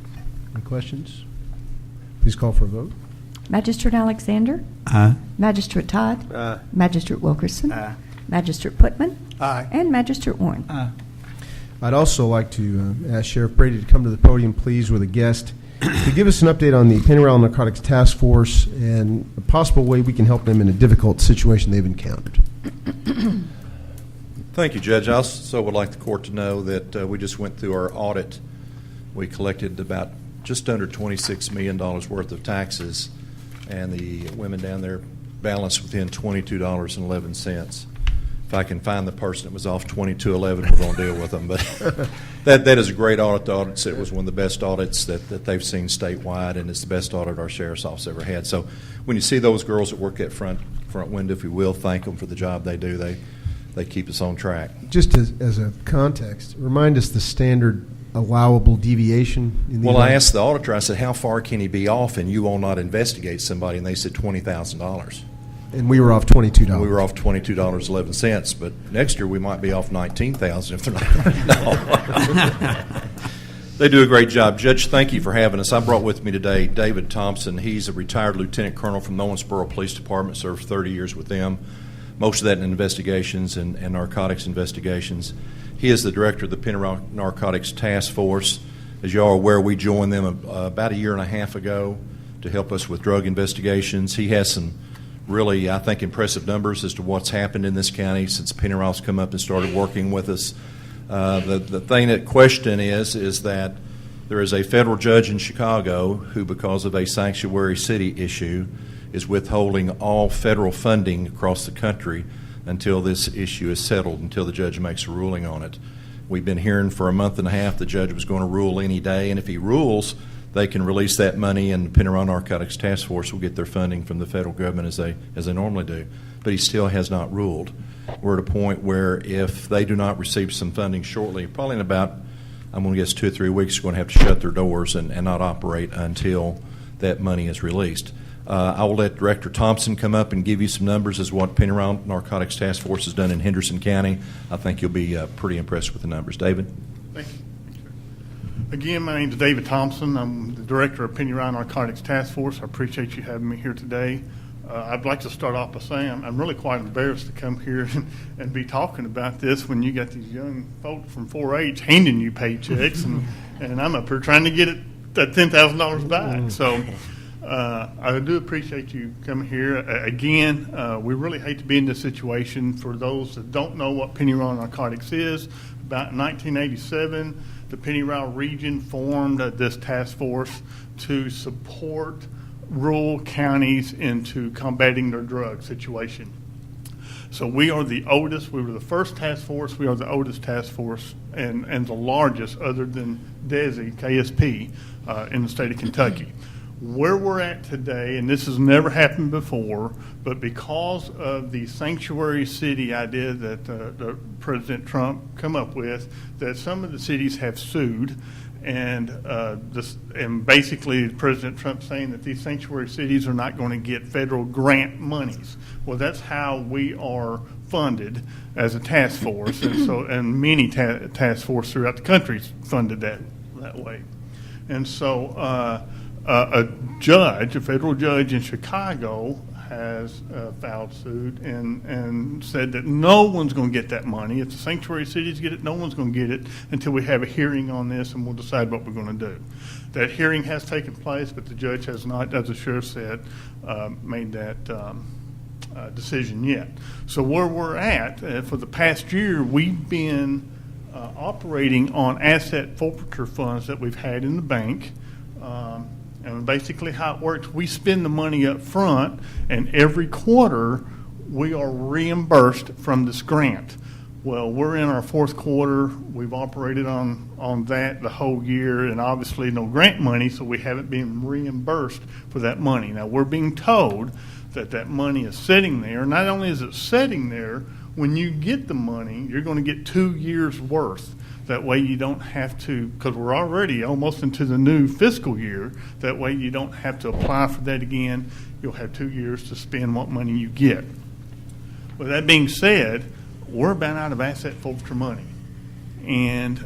Any questions? Please call for a vote. Magistrate Alexander. Aye. Magistrate Todd. Aye. Magistrate Wilkerson. Aye. Magistrate Putman. Aye. And Magistrate Warren. Aye. I'd also like to ask Sheriff Brady to come to the podium, please, with a guest to give us an update on the Pennyroyal Narcotics Task Force and a possible way we can help them in a difficult situation they've encountered. Thank you, Judge. I also would like the court to know that we just went through our audit. We collected about just under $26 million worth of taxes, and the women down there balanced within $22.11. If I can find the person that was off $22.11, we're going to deal with them. But that is a great audit. The audit said it was one of the best audits that they've seen statewide, and it's the best audit our sheriff's office ever had. So when you see those girls that work at front window, if you will, thank them for the job they do. They keep us on track. Just as a context, remind us the standard allowable deviation in the Well, I event. asked the auditor, I said, how far can he be off and you will not investigate somebody? And they said $20,000. And we were off $22. And we were off $22.11, but next year we might be off $19,000 if they're not. No. They do a great job. Judge, thank you for having us. I brought with me today David Thompson. He's a retired lieutenant colonel from the Owensboro Police Department, served 30 years with them, most of that in investigations and narcotics investigations. He is the director of the Pennyroyal Narcotics Task Force. As you are aware, we joined them about a year and a half ago to help us with drug investigations. He has some really, I think, impressive numbers as to what's happened in this county since Pennyroyal's come up and started working with us. The thing at question is that there is a federal judge in Chicago who, because of a sanctuary city issue, is withholding all federal funding across the country until this issue is settled, until the judge makes a ruling on it. We've been hearing for a month and a half the judge was going to rule any day, and if he rules, they can release that money, and the Pennyroyal Narcotics Task Force will get their funding from the federal government as they normally do. But he still has not ruled. We're at a point where if they do not receive some funding shortly, probably in about, I'm going to guess 2 or 3 weeks, they're going to have to shut their doors and not operate until that money is released. I will let Director Thompson come up and give you some numbers as what Pennyroyal Narcotics Task Force has done in Henderson County. I think you'll be pretty impressed with the numbers. David? Thank you. Again, my name is David Thompson. I'm the Director of Pennyroyal Narcotics Task Force. I appreciate you having me here today. I'd like to start off by saying I'm really quite embarrassed to come here and be talking about this when you got these young folks from 4-H handing you paychecks, and I'm up here trying to get that $10,000 back. So I do appreciate you coming here. Again, we really hate to be in this situation. For those that don't know what pennyroyal narcotics is, about 1987, the pennyroyal region formed this task force to support rural counties into combating their drug situation. So we are the oldest. We were the first task force. We are the oldest task force and the largest, other than DESI, KSP, in the state of Kentucky. Where we're at today, and this has never happened before, but because of the sanctuary city idea that President Trump come up with, that some of the cities have sued, and basically President Trump saying that these sanctuary cities are not going to get federal grant monies. Well, that's how we are funded as a task force, and many task forces throughout the country funded that way. And so a federal judge in Chicago has filed suit and said that no one's going to get that money. If the sanctuary cities get it, no one's going to get it until we have a hearing on this and we'll decide what we're going to do. That hearing has taken place, but the judge has not, as the sheriff said, made that decision yet. So where we're at, for the past year, we've been operating on asset forfeiture funds that we've had in the bank. And basically how it works, we spend the money up front, and every quarter we are reimbursed from this grant. Well, we're in our fourth quarter. We've operated on that the whole year, and obviously no grant money, so we haven't been reimbursed for that money. Now, we're being told that that money is sitting there. Not only is it sitting there, when you get the money, you're going to get 2 years' worth. That way you don't have to, because we're already almost into the new fiscal year, that way you don't have to apply for that again. You'll have 2 years to spend what money you get. With that being said, we're about out of asset forfeiture money. And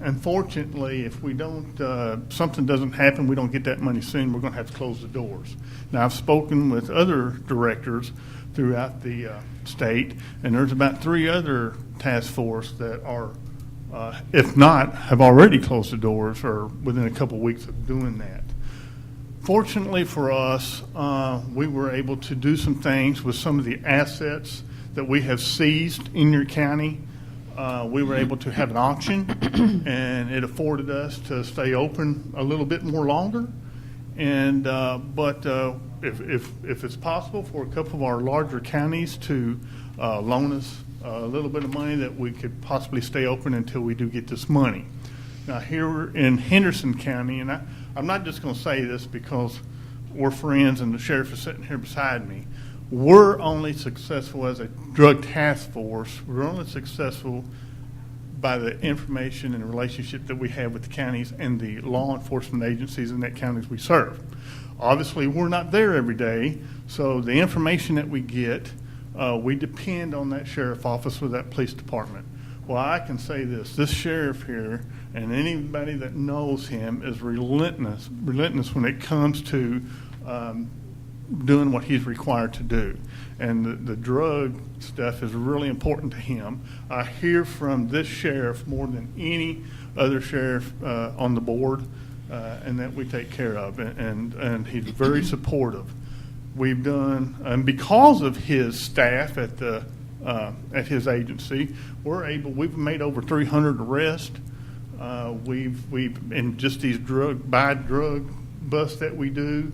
unfortunately, if we don't, something doesn't happen, we don't get that money soon, we're going to have to close the doors. Now, I've spoken with other directors throughout the state, and there's about 3 other task force that are, if not, have already closed the doors or within a couple of weeks of doing that. Fortunately for us, we were able to do some things with some of the assets that we have seized in your county. We were able to have an auction, and it afforded us to stay open a little bit more longer. And but if it's possible for a couple of our larger counties to loan us a little bit of money, that we could possibly stay open until we do get this money. Now, here in Henderson County, and I'm not just going to say this because we're friends and the sheriff is sitting here beside me, we're only successful as a drug task force. We're only successful by the information and relationship that we have with the counties and the law enforcement agencies in that counties we serve. Obviously, we're not there every day, so the information that we get, we depend on that sheriff office or that police department. Well, I can say this sheriff here and anybody that knows him is relentless when it comes to doing what he's required to do. And the drug stuff is really important to him. I hear from this sheriff more than any other sheriff on the board, and that we take care of. And he's very supportive. We've done, and because of his staff at his agency, we've made over 300 arrests. We've in just these drug busts that we do.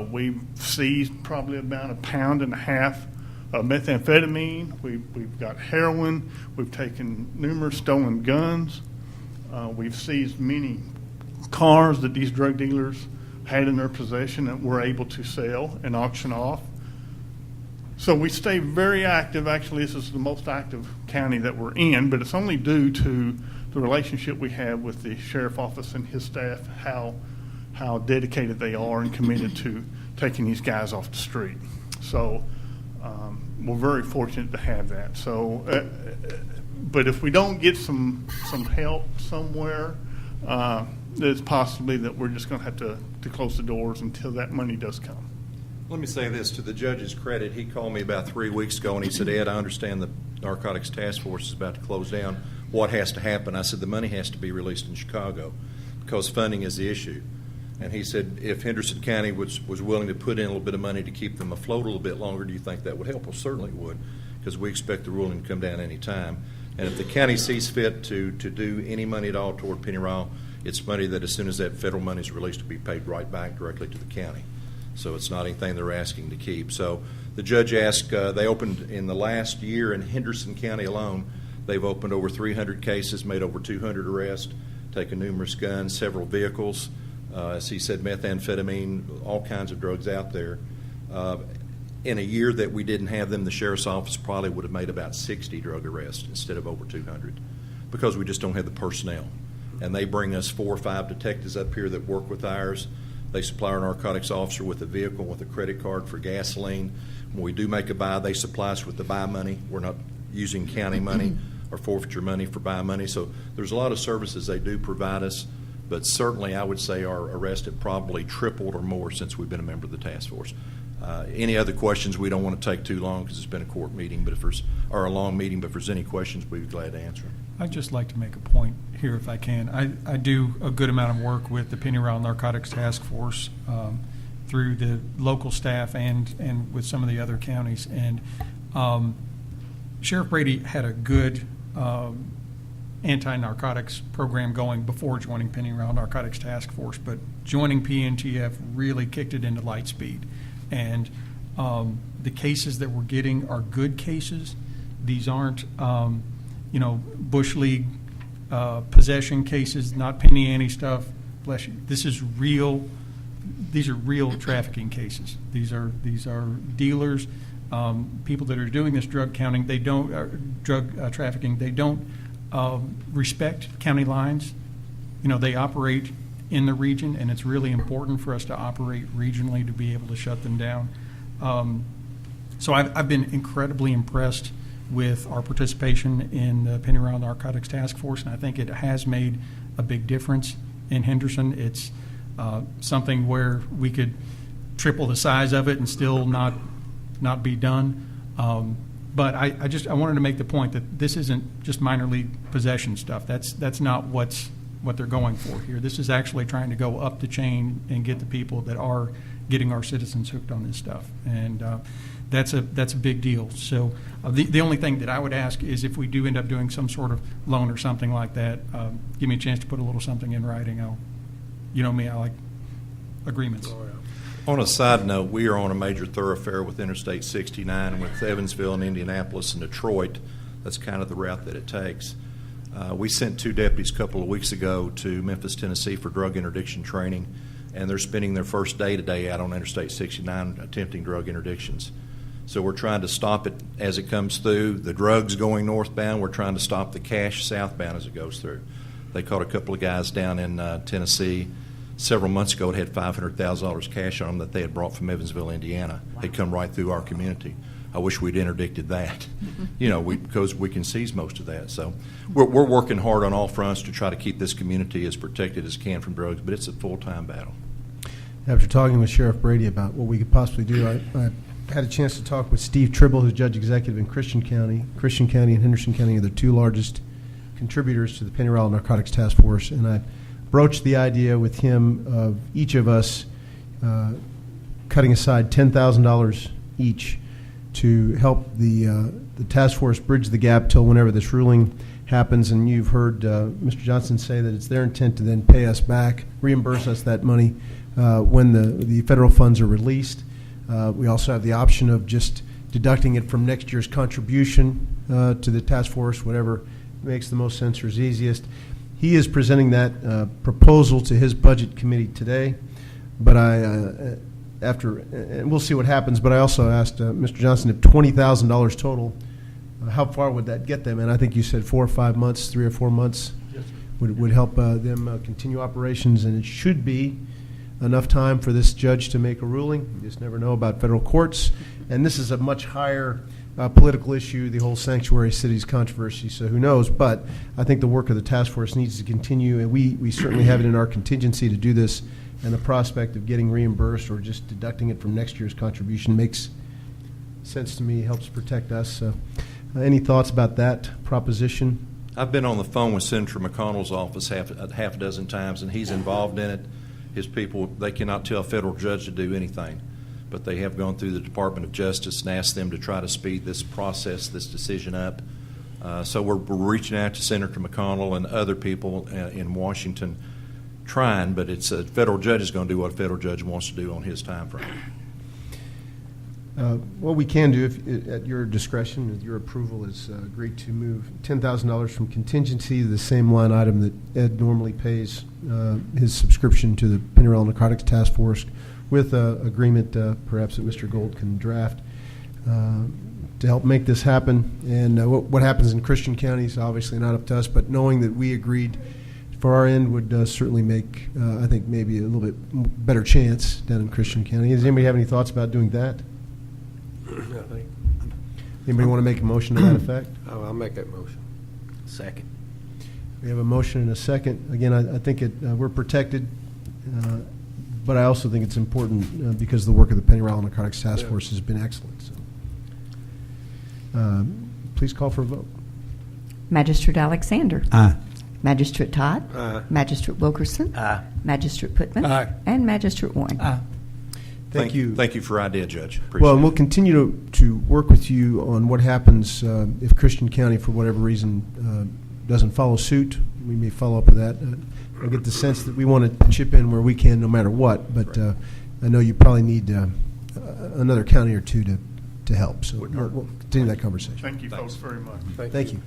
We've seized probably about 1.5 pounds of methamphetamine. We've got heroin. We've taken numerous stolen guns. We've seized many cars that these drug dealers had in their possession that we're able to sell and auction off. So we stay very active. Actually, this is the most active county that we're in, but it's only due to the relationship we have with the sheriff office and his staff, how dedicated they are and committed to taking these guys off the street. So we're very fortunate to have that. So, but if we don't get some help somewhere, it's possibly that we're just going to have to close the doors until that money does come. Let me say this to the judge's credit. He called me about 3 weeks ago and he said, Ed, I understand the Narcotics Task Force is about to close down. What has to happen? I said, the money has to be released in Chicago because funding is the issue. And he said if Henderson County was willing to put in a little bit of money to keep them afloat a little bit longer, do you think that would help? Well, certainly it would, because we expect the ruling to come down any time. And if the county sees fit to do any money at all toward Pennyrile, it's money that as soon as that federal money is released will be paid right back directly to the county. So it's not anything they're asking to keep. So the judge asked, they opened in the last year in Henderson County alone, they've opened over 300 cases, made over 200 arrests, taken numerous guns, several vehicles. As he said, methamphetamine, all kinds of drugs out there. In a year that we didn't have them, the sheriff's office probably would have made about 60 drug arrests instead of over 200, because we just don't have the personnel. And they bring us 4 or 5 detectives up here that work with ours. They supply our narcotics officer with a vehicle, with a credit card for gasoline. When we do make a buy, they supply us with the buy money. We're not using county money or forfeiture money for buy money. So there's a lot of services they do provide us. But certainly I would say our arrests have probably tripled or more since we've been a member of the task force. Any other questions? We don't want to take too long because it's been a court meeting, but or a long meeting, but if there's any questions, we'd be glad to answer them. I'd just like to make a point here if I can. I do a good amount of work with the Pennyrile Narcotics Task Force through the local staff and with some of the other counties. And Sheriff Brady had a good anti-narcotics program going before joining Pennyrile Narcotics Task Force, but joining PNTF really kicked it into light speed. And the cases that we're getting are good cases. These aren't Bush League possession cases, not penny ante stuff. Bless you. This is real. These are real trafficking cases. These are dealers, people that are doing this drug counting. They don't drug trafficking. They don't respect county lines. They operate in the region, and it's really important for us to operate regionally to be able to shut them down. So I've been incredibly impressed with our participation in the Pennyrile Narcotics Task Force, and I think it has made a big difference in Henderson. It's something where we could triple the size of it and still not be done. But I wanted to make the point that this isn't just minor league possession stuff. That's not what they're going for here. This is actually trying to go up the chain and get the people that are getting our citizens hooked on this stuff, and that's a big deal. So the only thing that I would ask is if we do end up doing some sort of loan or something like that, give me a chance to put a little something in writing. You know me, I like agreements. Oh, yeah. On a side note, we are on a major thoroughfare with Interstate 69 with Evansville and Indianapolis and Detroit. That's kind of the route that it takes. We sent 2 deputies a couple of weeks ago to Memphis, Tennessee for drug interdiction training, and they're spending their first day today out on Interstate 69 attempting drug interdictions. So we're trying to stop it as it comes through. The drugs going northbound, we're trying to stop the cash southbound as it goes through. They caught a couple of guys down in Tennessee several months ago that had $500,000 cash on them that they had brought from Evansville, Indiana. They'd come right through our community. I wish we'd interdicted that, because we can seize most of that. So we're working hard on all fronts to try to keep this community as protected as can from drugs, but it's a full-time battle. After talking with Sheriff Brady about what we could possibly do, I had a chance to talk with Steve Tribble, who's Judge Executive in Christian County. Christian County and Henderson County are the 2 largest contributors to the Pennyrile Narcotics Task Force, and I broached the idea with him of each of us cutting aside $10,000 each to help the task force bridge the gap till whenever this ruling happens. And you've heard Mr. Johnson say that it's their intent to then pay us back, reimburse us that money when the federal funds are released. We also have the option of just deducting it from next year's contribution to the task force, whatever makes the most sense or is easiest. He is presenting that proposal to his budget committee today, but and we'll see what happens, but I also asked Mr. Johnson if $20,000 total, how far would that get them? And I think you said 4 or 5 months, 3 or 4 months would help them continue operations, and it should be enough time for this judge to make a ruling. You just never know about federal courts, and this is a much higher political issue, the whole sanctuary cities controversy, so who knows. But I think the work of the task force needs to continue, and we certainly have it in our contingency to do this, and the prospect of getting reimbursed or just deducting it from next year's contribution makes sense to me, helps protect us. Any thoughts about that proposition? I've been on the phone with Senator McConnell's office half a dozen times, and he's involved in it. his people, they cannot tell a federal judge to do anything. But they have gone through the Department of Justice and asked them to try to speed this process, this decision up. So we're reaching out to Senator McConnell and other people in Washington trying, but it's a federal judge is going to do what a federal judge wants to do on his time frame. What we can do, if, at your discretion, with your approval, is agree to move $10,000 from contingency to the same line item that Ed normally pays his subscription to the Pennyroyal Narcotics Task Force, with agreement perhaps that Mr. Gold can draft to help make this happen. And what happens in Christian County is obviously not up to us, but knowing that we agreed for our end would certainly make, I think, maybe a little bit better chance down in Christian County. Does anybody have any thoughts about doing that? Anybody want to make a motion to that effect? I'll make that motion. Second. We have a motion and a second. Again, I think we're protected, but I also think it's important because the work of the Pennyroyal Narcotics Task Force has been excellent. So, please call for a vote. Magistrate Alexander. Aye. Magistrate Todd. Aye. Magistrate Wilkerson. Aye. Magistrate Putman. Aye. And Magistrate Warren. Aye. Thank you. Thank you for your idea, Judge. Appreciate Well, and it. we'll continue to work with you on what happens if Christian County, for whatever reason, doesn't follow suit. We may follow up with that. I get the sense that we want to chip in where we can, no matter what. But I know you probably need another county or two to help. So we'll continue that conversation. Thank you folks very much. Thank you.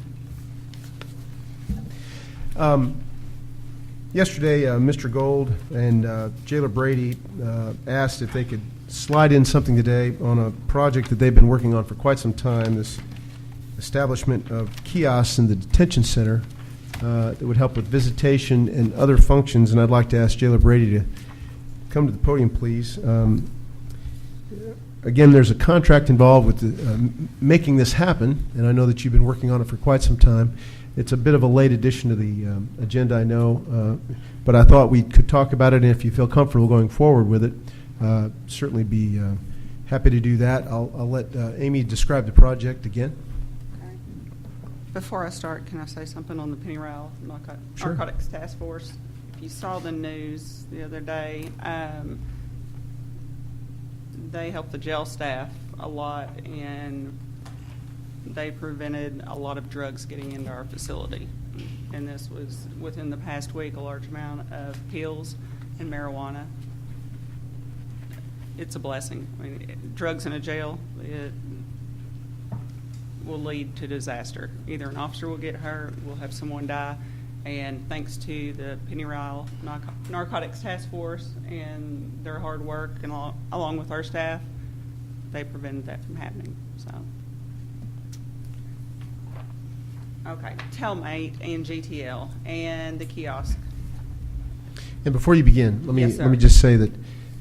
Yesterday, Mr. Gold and Jailer Brady asked if they could slide in something today on a project that they've been working on for quite some time, this establishment of kiosks in the detention center that would help with visitation and other functions. And I'd like to ask Jailer Brady to come to the podium, please. Again, there's a contract involved with making this happen, and I know that you've been working on it for quite some time. It's a bit of a late addition to the agenda, I know, but I thought we could talk about it, and if you feel comfortable going forward with it, certainly be happy to do that. I'll let Amy describe the project again. Okay. Before I start, can I say something on the Pennyroyal Sure. Narcotics Task Force? If you saw the news the other day, they helped the jail staff a lot, and they prevented a lot of drugs getting into our facility. And this was, within the past week, a large amount of pills and marijuana. It's a blessing. I mean, drugs in a jail, it will lead to disaster. Either an officer will get hurt, we'll have someone die, and thanks to the Pennyroyal Narcotics Task Force and their hard work, and along with our staff, they prevented that from happening. So, okay, Telmate and GTL and the kiosk. And before you begin, let Yes, sir. me just say that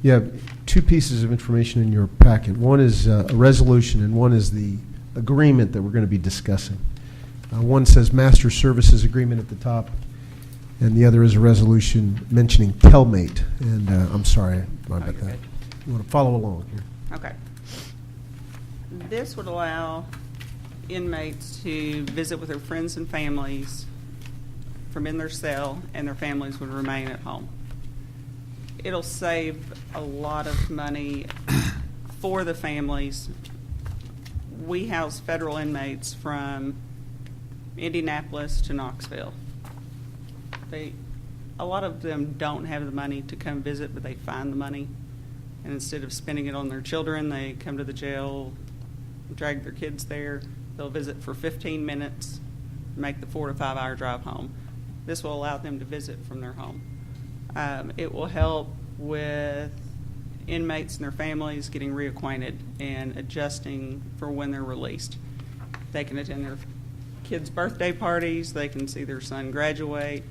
you have two pieces of information in your packet. One is a resolution, and one is the agreement that we're going to be discussing. One says Master Services Agreement at the top, and the other is a resolution mentioning Telmate. And I'm sorry about that. You want to follow along here? Okay. This would allow inmates to visit with their friends and families from in their cell, and their families would remain at home. It'll save a lot of money for the families. We house federal inmates from Indianapolis to Knoxville. A lot of them don't have the money to come visit, but they find the money. And instead of spending it on their children, they come to the jail, drag their kids there. They'll visit for 15 minutes, make the 4 to 5 hour drive home. This will allow them to visit from their home. It will help with inmates and their families getting reacquainted and adjusting for when they're released. They can attend their kids' birthday parties, they can see their son graduate,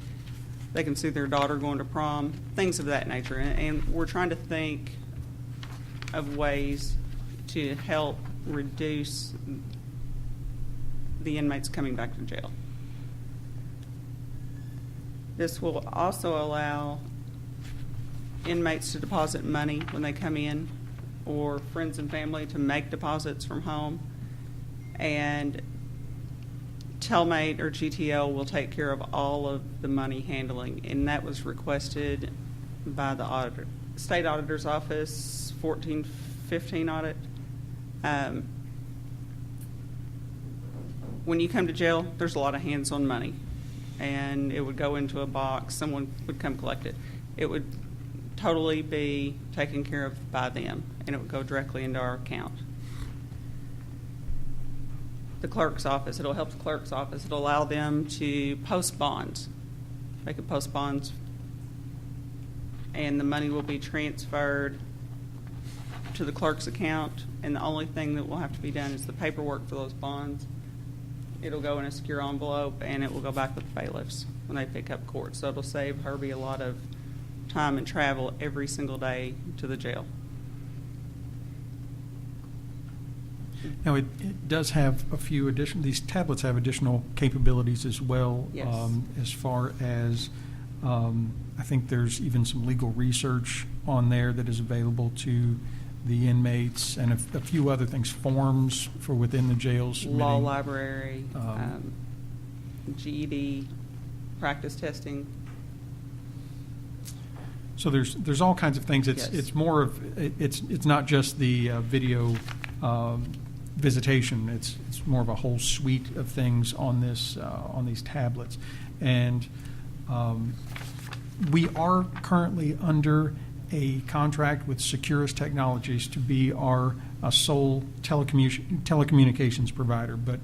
they can see their daughter going to prom, things of that nature. And we're trying to think of ways to help reduce the inmates coming back to jail. This will also allow inmates to deposit money when they come in, or friends and family to make deposits from home. And Telmate or GTL will take care of all of the money handling, and that was requested by the state auditor's office, 1415 audit. When you come to jail, there's a lot of hands-on money, and it would go into a box. Someone would come collect it. It would totally be taken care of by them, and it would go directly into our account. The clerk's office, it'll help the clerk's office. It'll allow them to post bonds. They could post bonds, and the money will be transferred to the clerk's account, and the only thing that will have to be done is the paperwork for those bonds. It'll go in a secure envelope, and it will go back with the bailiffs when they pick up court. So it'll save Herbie a lot of time and travel every single day to the jail. Now, it does have a few additional, these tablets have additional capabilities as well. Yes. As far as, I think there's even some legal research on there that is available to the inmates, and a few other things, forms for within the jails. Law library, GED, practice testing. So there's all kinds of things. It's Yes. it's more of it's not just the video visitation. It's more of a whole suite of things on this on these tablets, and we are currently under a contract with Securus Technologies to be our sole telecommunications provider. But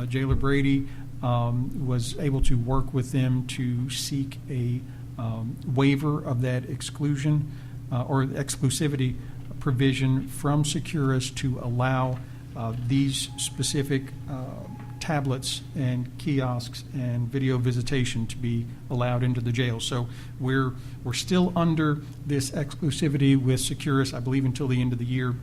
Jailer Brady was able to work with them to seek a waiver of that exclusion or exclusivity provision from Securus to allow these specific tablets and kiosks and video visitation to be allowed into the jail. So we're still under this exclusivity with Securus, I believe, until the end of the year.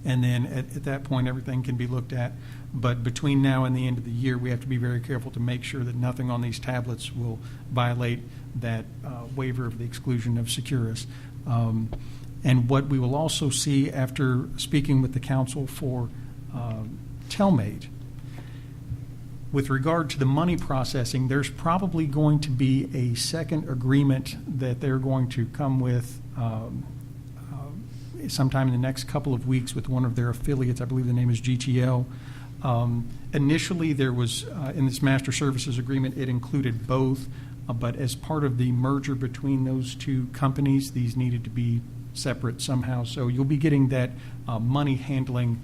And then at that point, everything can be looked at. But between now and the end of the year, we have to be very careful to make sure that nothing on these tablets will violate that waiver of the exclusion of Securus. And what we will also see after speaking with the council for Telmate, with regard to the money processing, there's probably going to be a second agreement that they're going to come with sometime in the next couple of weeks with one of their affiliates. I believe the name is GTL. Initially, there was, in this master services agreement, it included both, but as part of the merger between those two companies, these needed to be separate somehow. So you'll be getting that money handling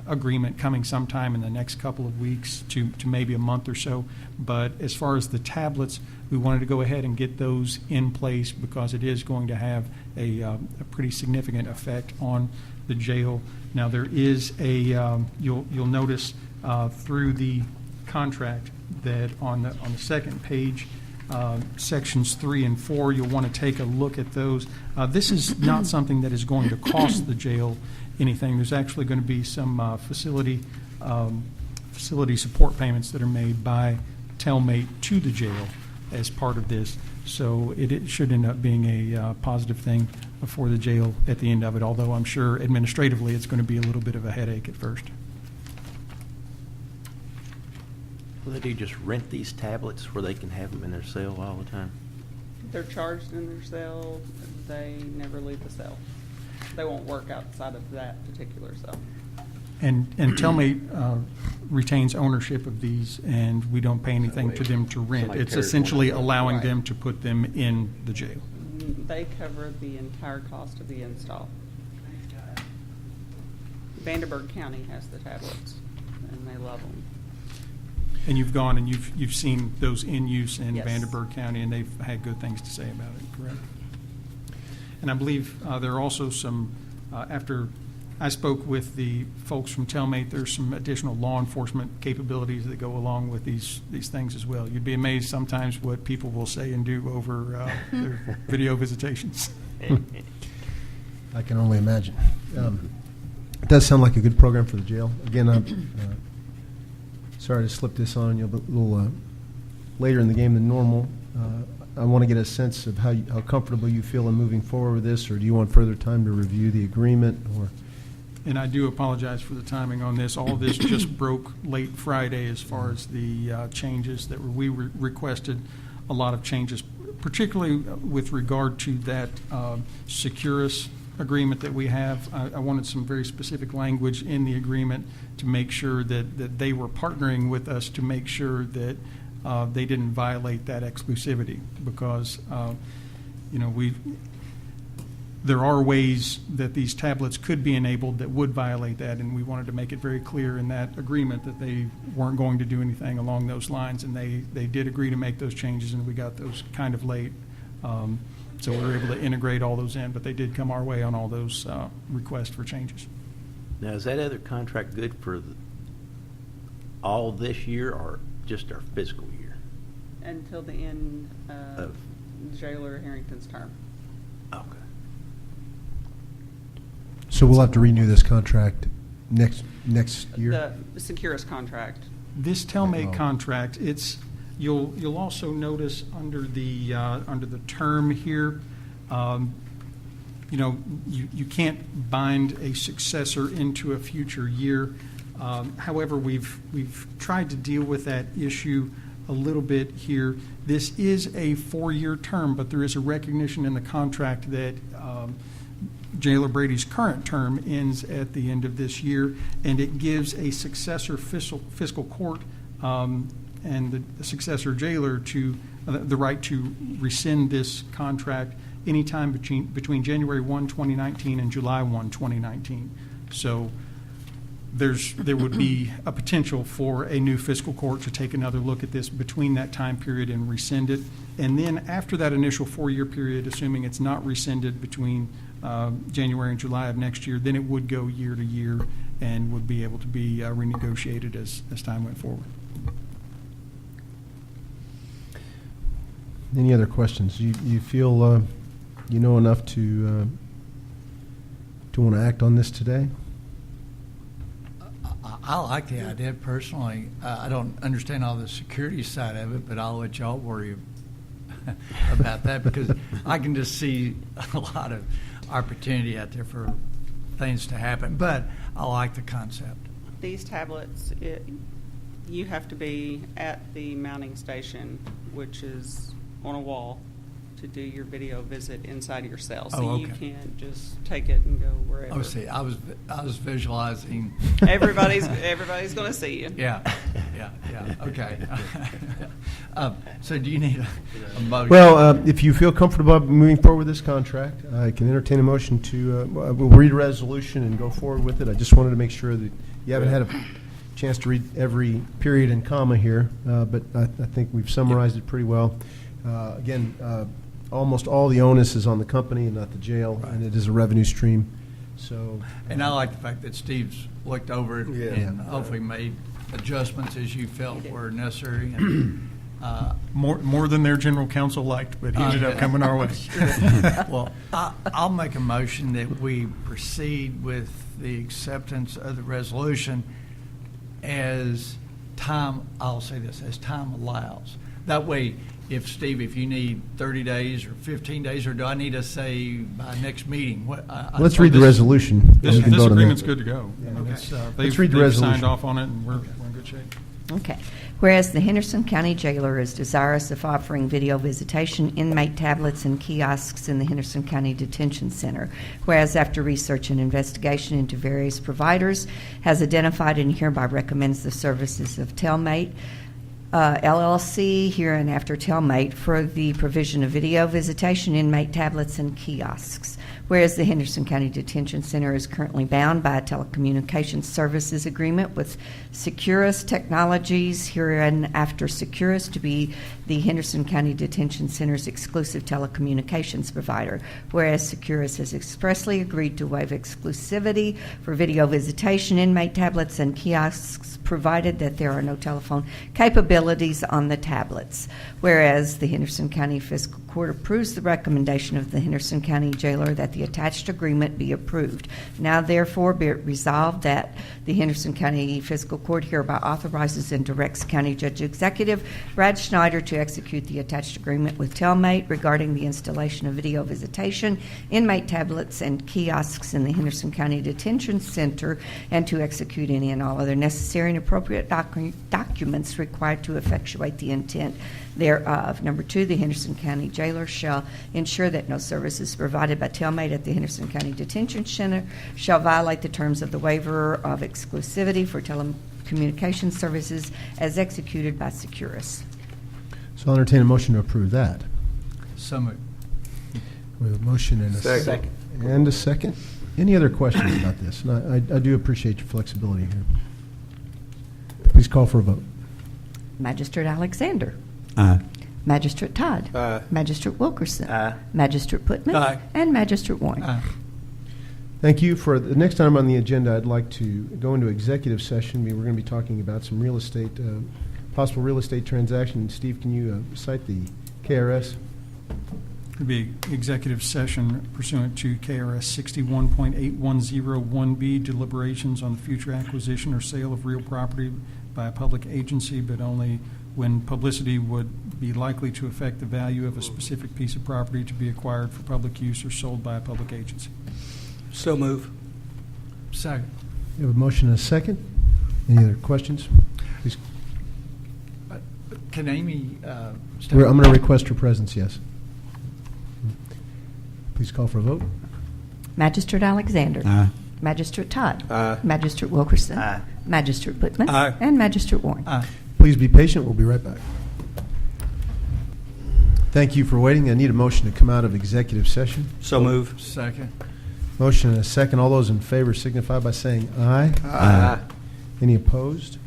agreement coming sometime in the next couple of weeks to maybe a month or so. But as far as the tablets, we wanted to go ahead and get those in place because it is going to have a pretty significant effect on the jail. Now there is a you'll notice through the contract that on the second page, sections 3 and 4, you'll want to take a look at those. This is not something that is going to cost the jail anything. There's actually going to be some facility support payments that are made by Telmate to the jail as part of this. So it should end up being a positive thing for the jail at the end of it, although I'm sure administratively it's going to be a little bit of a headache at first. Will they do just rent these tablets where they can have them in their cell all the time? They're charged in their cell. They never leave the cell. They won't work outside of that particular cell. And Telmate retains ownership of these, and we don't pay anything to them to rent. Somebody It's tears essentially one. allowing Right. them to put them in the jail. They cover the entire cost of the install. Vanderburgh County has the tablets, and they love them. And you've gone and you've seen those in use in Yes. Vanderburgh County, and they've had good things to say about it, correct? And I believe there are also some, after I spoke with the folks from Telmate, there's some additional law enforcement capabilities that go along with these things as well. You'd be amazed sometimes what people will say and do over their video visitations. I can only imagine. It does sound like a good program for the jail. Again, I'm sorry to slip this on you a little later in the game than normal. I want to get a sense of how comfortable you feel in moving forward with this, or do you want further time to review the agreement? Or And I do apologize for the timing on this. All of this just broke late Friday as far as the changes that we requested a lot of changes particularly with regard to that Securus agreement that we have, I wanted some very specific language in the agreement to make sure that they were partnering with us to make sure that they didn't violate that exclusivity, because there are ways that these tablets could be enabled that would violate that, and we wanted to make it very clear in that agreement that they weren't going to do anything along those lines, and they did agree to make those changes, and we got those kind of late. So we were able to integrate all those in, but they did come our way on all those requests for changes. Now, is that other contract good for all this year or just our fiscal year? Until the end of Jailer Harrington's term. Okay. So we'll have to renew this contract next year? The Securus contract. This Telmate contract, you'll also notice under the term here, you can't bind a successor into a future year. However, we've tried to deal with that issue a little bit here. This is a 4-year term, but there is a recognition in the contract that Jailer Brady's current term ends at the end of this year, and it gives a successor fiscal court and the successor jailer to the right to rescind this contract anytime between January 1, 2019 and July 1, 2019. So there would be a potential for a new fiscal court to take another look at this between that time period and rescind it. And then after that initial 4-year period, assuming it's not rescinded between January and July of next year, then it would go year to year and would be able to be renegotiated as time went forward. Any other questions? You feel you know enough to want to act on this today? I like the idea personally. I don't understand all the security side of it, but I'll let y'all worry about that, because I can just see a lot of opportunity out there for things to happen. But I like the concept. These tablets, you have to be at the mounting station, which is on a wall, to do your video visit inside of your cell. So you can't just take it and go wherever. Oh, see, I was visualizing. Everybody's going to see you. Yeah. Okay. So do you need a motion? Well, if you feel comfortable moving forward with this contract, I can entertain a motion to, we'll read a resolution and go forward with it. I just wanted to make sure that you haven't had a chance to read every period and comma here, but I think we've summarized it pretty well. Again, almost all the onus is on the company and not the jail, right, and it is a revenue stream. So, and I like the fact that Steve's looked over it and hopefully made adjustments as you felt were necessary. And, more than their general counsel liked, but he ended up coming our way. Well, I'll make a motion that we proceed with the acceptance of the resolution as time, I'll say this, as time allows. That way, if you need 30 days or 15 days, or do I need to say by next meeting? Let's read the resolution. This agreement's good to go. Let's read the resolution. Signed off on it, and we're in good shape. Okay. Whereas the Henderson County Jailer is desirous of offering video visitation, inmate tablets, and kiosks in the Henderson County Detention Center. Whereas after research and investigation into various providers, has identified and hereby recommends the services of Telmate LLC, hereinafter Telmate, for the provision of video visitation, inmate tablets, and kiosks. Whereas the Henderson County Detention Center is currently bound by a telecommunications services agreement with Securus Technologies, hereinafter Securus, to be the Henderson County Detention Center's exclusive telecommunications provider. Whereas Securus has expressly agreed to waive exclusivity for video visitation, inmate tablets, and kiosks, provided that there are no telephone capabilities on the tablets. Whereas the Henderson County Fiscal Court approves the recommendation of the Henderson County Jailer that the the attached agreement be approved. Now therefore be it resolved that the Henderson County Fiscal Court hereby authorizes and directs County Judge Executive Brad Schneider to execute the attached agreement with Telmate regarding the installation of video visitation, inmate tablets, and kiosks in the Henderson County Detention Center, and to execute any and all other necessary and appropriate documents required to effectuate the intent thereof. Number 2, the Henderson County Jailer shall ensure that no services provided by Telmate at the Henderson County Detention Center shall violate the terms of the waiver of exclusivity for telecommunications services as executed by Securus. So I'll entertain a motion to approve that. So moved. We have a motion and a Second. And a second. Any other questions about this? And I do appreciate your flexibility here. Please call for a vote. Magistrate Alexander. Aye. Magistrate Todd. Aye. Magistrate Wilkerson. Aye. Magistrate Putman. Aye. And Magistrate Warren. Aye. Thank you. For the next item on the agenda, I'd like to go into executive session. We're going to be talking about some real estate, possible real estate transaction. Steve, can you cite the KRS? It'd be executive session pursuant to KRS 61.8101B, deliberations on the future acquisition or sale of real property by a public agency, but only when publicity would be likely to affect the value of a specific piece of property to be acquired for public use or sold by a public agency. So move. Second. We have a motion and a second. Any other questions? Please. Can Amy step I'm going to request her presence, yes. Please call for a vote. Magistrate Alexander. Aye. Magistrate Todd. Aye. Magistrate Wilkerson. Aye. Magistrate Putman. Aye. And Magistrate Warren. Aye. Please be patient. We'll be right back. Thank you for waiting. I need a motion to come out of executive session. So move. Second. Motion and a second. All those in favor signify by saying aye. Aye. Any opposed?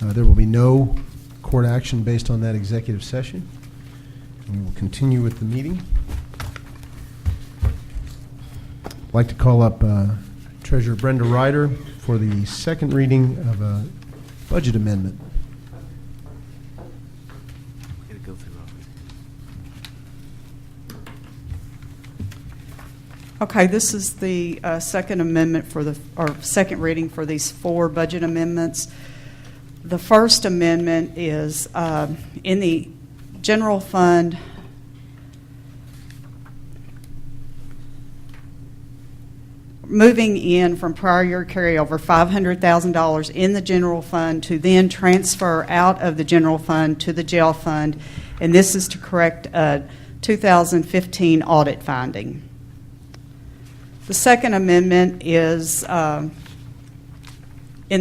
There will be no court action based on that executive session. We will continue with the meeting. I'd like to call up Treasurer Brenda Ryder for the second reading of a budget amendment. Gotta go through all Okay, this is the second amendment second reading for these 4 budget amendments. The first amendment is in the general fund. Moving in from prior year carryover $500,000 in the general fund to then transfer out of the general fund to the jail fund, and this is to correct a 2015 audit finding. The second amendment is in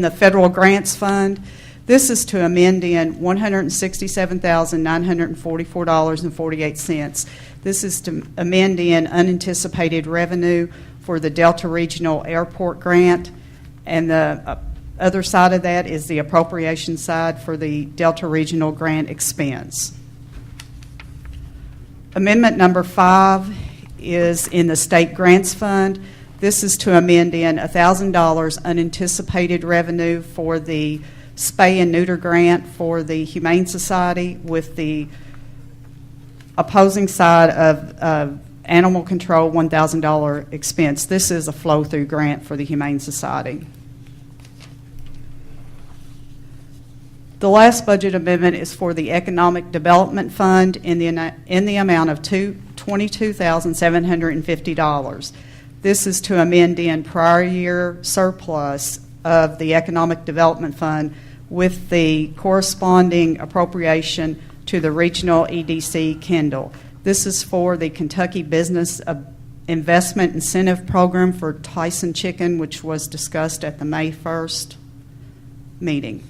the federal grants fund. This is to amend in $167,944.48. This is to amend in unanticipated revenue for the Delta Regional Airport grant, and the other side of that is the appropriation side for the Delta Regional grant expense. Amendment number 5 is in the State Grants Fund. This is to amend in $1,000 unanticipated revenue for the spay and neuter grant for the Humane Society with the opposing side of animal control $1,000 expense. This is a flow-through grant for the Humane Society. The last budget amendment is for the Economic Development Fund in the amount of $22,750. This is to amend in prior year surplus of the Economic Development Fund with the corresponding appropriation to the Regional EDC Kendall. This is for the Kentucky Business Investment Incentive Program for Tyson Chicken, which was discussed at the May 1st meeting.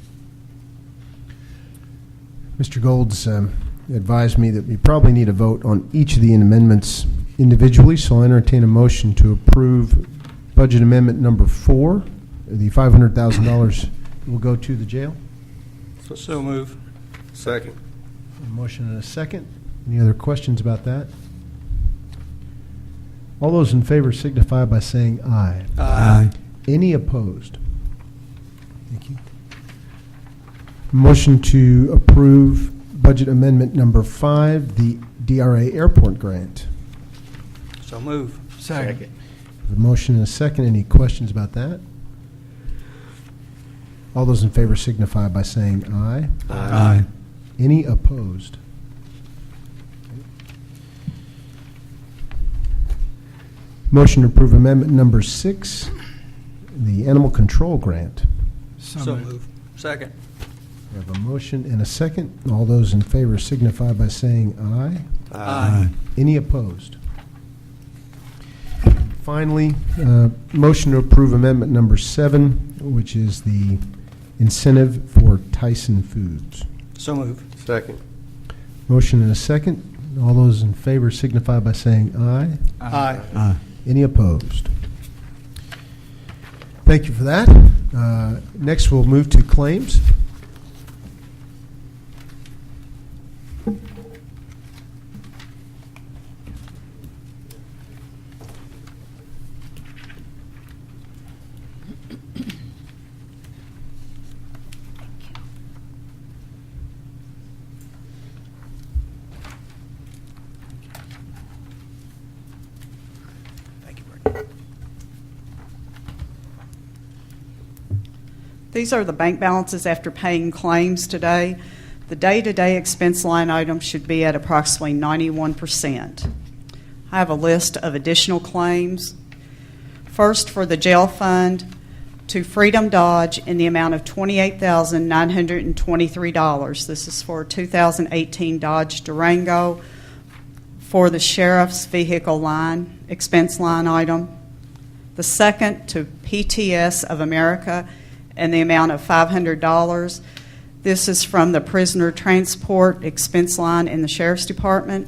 Mr. Golds advised me that we probably need a vote on each of the amendments individually, so I entertain a motion to approve budget amendment number 4. The $500,000 will go to the jail. So move. Second. A motion and a second. Any other questions about that? All those in favor signify by saying aye. Aye. Any opposed? Thank you. Motion to approve budget amendment number 5, the DRA airport grant. So move. Second. A motion and a second. Any questions about that? All those in favor signify by saying aye. Aye. Any opposed? Motion to approve amendment number 6, the animal control grant. So moved. move. Second. We have a motion and a second. All those in favor signify by saying aye. Aye. Any opposed? Finally, motion to approve amendment number 7, which is the incentive for Tyson Foods. So move. Second. Motion and a second. All those in favor signify by saying aye. Aye. Aye. Any opposed? Thank you for that. Next, we'll move to claims. These are the bank balances after paying claims today. The day-to-day expense line item should be at approximately 91%. I have a list of additional claims. First, for the jail fund, to Freedom Dodge in the amount of $28,923. This is for 2018 Dodge Durango for the sheriff's vehicle line, expense line item. The second, to PTS of America in the amount of $500. This is from the prisoner transport expense line in the Sheriff's Department.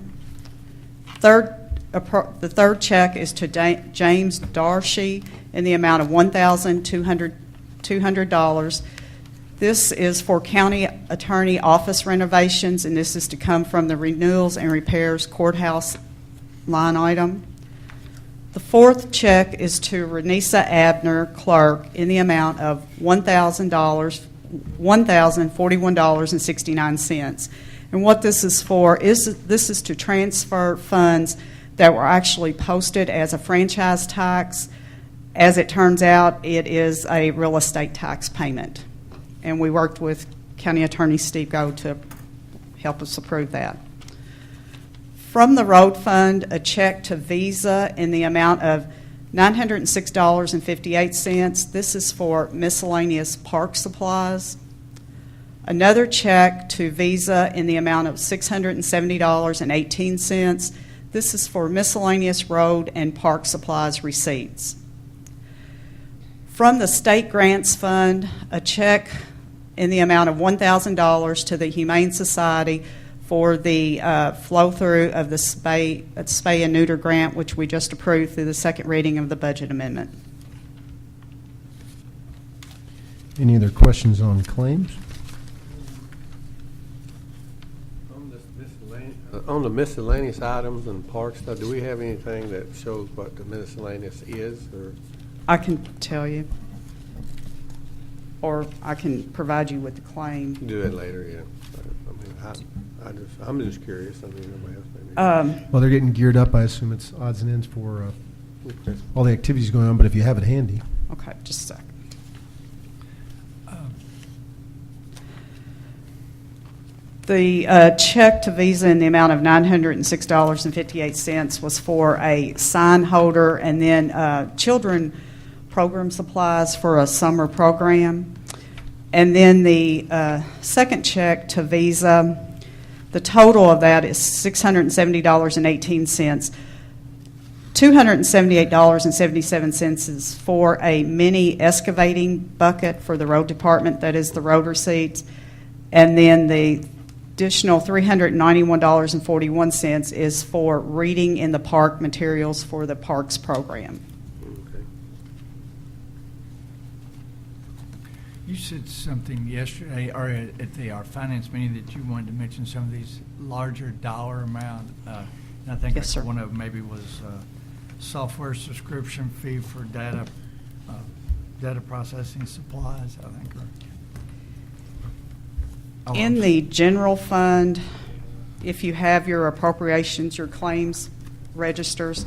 The third check is to James Darcy in the amount of $1,200. This is for county attorney office renovations, and this is to come from the renewals and repairs courthouse line item. The fourth check is to Renisa Abner, clerk, in the amount of $1,041.69. And what this is for is this is to transfer funds that were actually posted as a franchise tax. As it turns out, it is a real estate tax payment. And we worked with County Attorney Steve Go to help us approve that. From the road fund, a check to Visa in the amount of $906.58. This is for miscellaneous park supplies. Another check to Visa in the amount of $670.18. This is for miscellaneous road and park supplies receipts. From the state grants fund, a check in the amount of $1,000 to the Humane Society for the flow-through of the spay and neuter grant, which we just approved through the second reading of the budget amendment. Any other questions on claims? On the miscellaneous items and park stuff, do we have anything that shows what the miscellaneous is, or? I can tell you, or I can provide you with the claim. Do it later, yeah. I'm just curious. I mean, nobody else maybe. Well, they're getting geared up. I assume it's odds and ends for all the activities going on, but if you have it handy. Okay, just a second. The check to Visa in the amount of $906.58 was for a sign holder and then children program supplies for a summer program. And then the second check to Visa, the total of that is $670.18. $278.77 is for a mini excavating bucket for the road department, that is the road receipts. And then the additional $391.41 is for reading in the park materials for the parks program. Okay. You said something yesterday, or at our finance meeting, that you wanted to mention some of these larger dollar amount. And I think Yes, sir. one of them maybe was software subscription fee for data processing supplies, I think. In the general fund, if you have your appropriations, your claims registers,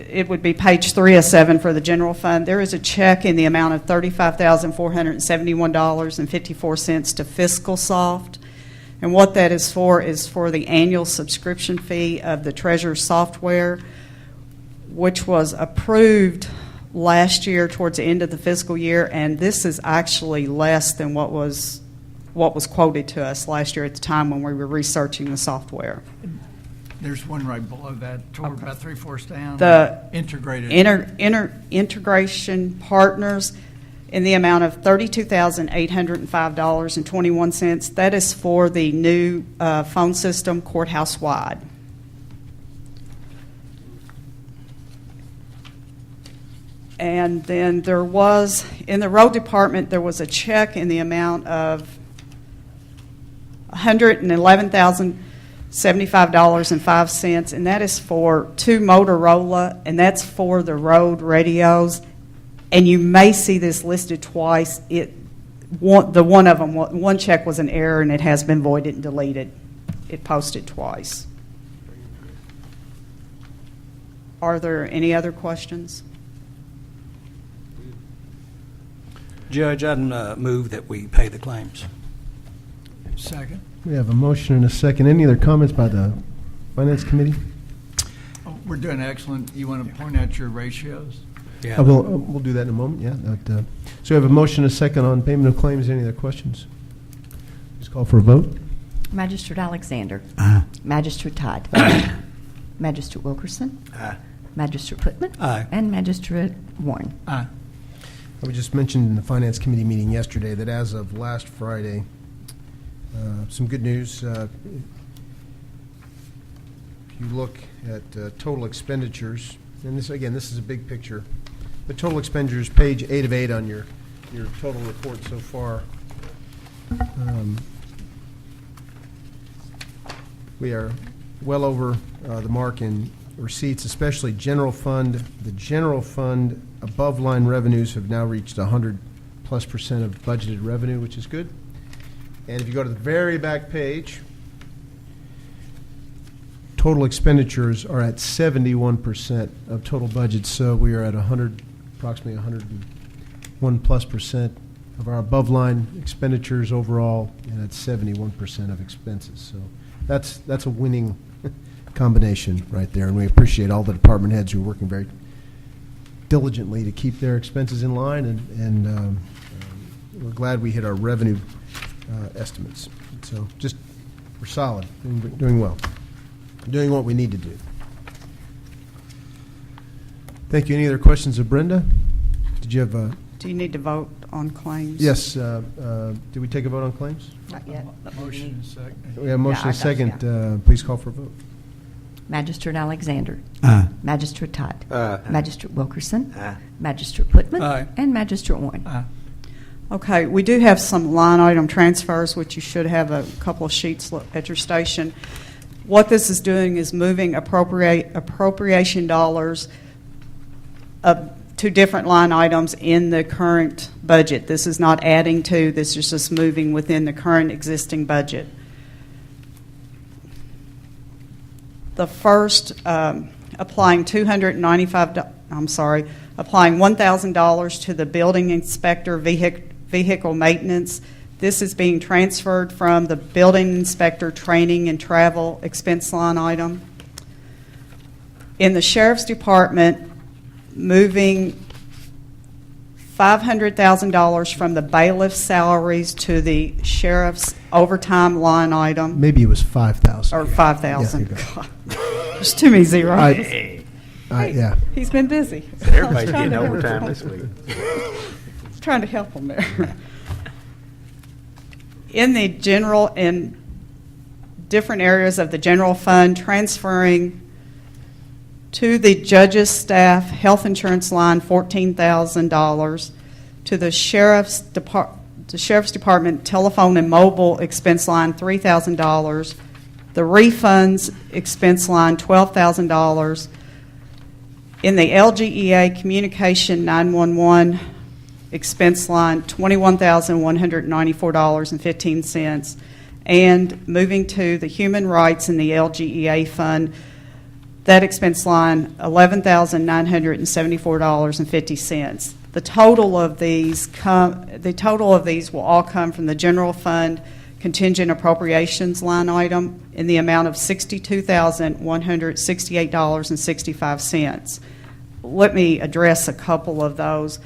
it would be page 3 of 7 for the general fund. There is a check in the amount of $35,471.54 to Fiscal Soft. And what that is for the annual subscription fee of the Treasurer software, which was approved last year towards the end of the fiscal year, and this is actually less than what was quoted to us last year at the time when we were researching the software. There's one right below that, toward about 3/4 down. The integrated integration partners in the amount of $32,805.21. That is for the new phone system courthouse wide. And then there was, in the road department, there was a check in the amount of $111,075.05, and that is for 2 Motorola, and that's for the road radios. And you may see this listed twice. One check was an error, and it has been voided and deleted. It posted twice. Are there any other questions? Judge, I'd move that we pay the claims. Second. We have a motion and a second. Any other comments by the Finance Committee? Oh, we're doing excellent. You want to point out your ratios? Yeah. We'll do that in a moment, yeah. So we have a motion and a second on payment of claims. Any other questions? Please call for a vote. Magistrate Alexander. Aye. Magistrate Todd. Magistrate Wilkerson. Aye. Magistrate Putman. Aye. And Magistrate Warren. Aye. We just mentioned in the Finance Committee meeting yesterday that as of last Friday, some good news. If you look at total expenditures, and this is a big picture. The total expenditures, page 8 of 8 on your total report so far. We are well over the mark in receipts, especially general fund. The general fund above line revenues have now reached 100+% of budgeted revenue, which is good. And if you go to the very back page, total expenditures are at 71% of total budget. So we are at approximately 101+% of our above line expenditures overall, and at 71% of expenses. So that's a winning combination right there, and we appreciate all the department heads who are working very diligently to keep their expenses in line, and we're glad we hit our revenue estimates. So we're solid, doing well, doing what we need to do. Thank you. Any other questions of Brenda? Did you have a... Do you need to vote on claims? Yes. Did we take a vote on claims? Not yet. Motion and second. We have a motion and a second. Yeah. Please call for a vote. Magistrate Alexander. Aye. Magistrate Todd. Aye. Magistrate Wilkerson. Aye. Magistrate Putman. Aye. And Magistrate Warren. Aye. Okay, we do have some line item transfers, which you should have a couple of sheets at your station. What this is doing is moving appropriation dollars to different line items in the current budget. This is not adding to, this is just moving within the current existing budget. The first, applying $1,000 to the building inspector vehicle maintenance. This is being transferred from the building inspector training and travel expense line item. In the sheriff's department, moving $500,000 from the bailiff salaries to the sheriff's overtime line item. Maybe it was 5,000. Or 5,000. Yeah, There's too many zeros. Yeah. He's been busy. Everybody's getting overtime this week. Trying to help him there. In different areas of the general fund, transferring to the judge's staff health insurance line $14,000, to the sheriff's department telephone and mobile expense line $3,000, the refunds expense line $12,000, in the LGEA communication 911 expense line $21,194.15, and moving to the human rights in the LGEA fund, that expense line $11,974.50. The total of these will all come from the general fund contingent appropriations line item in the amount of $62,168.65. Let me address a couple of those.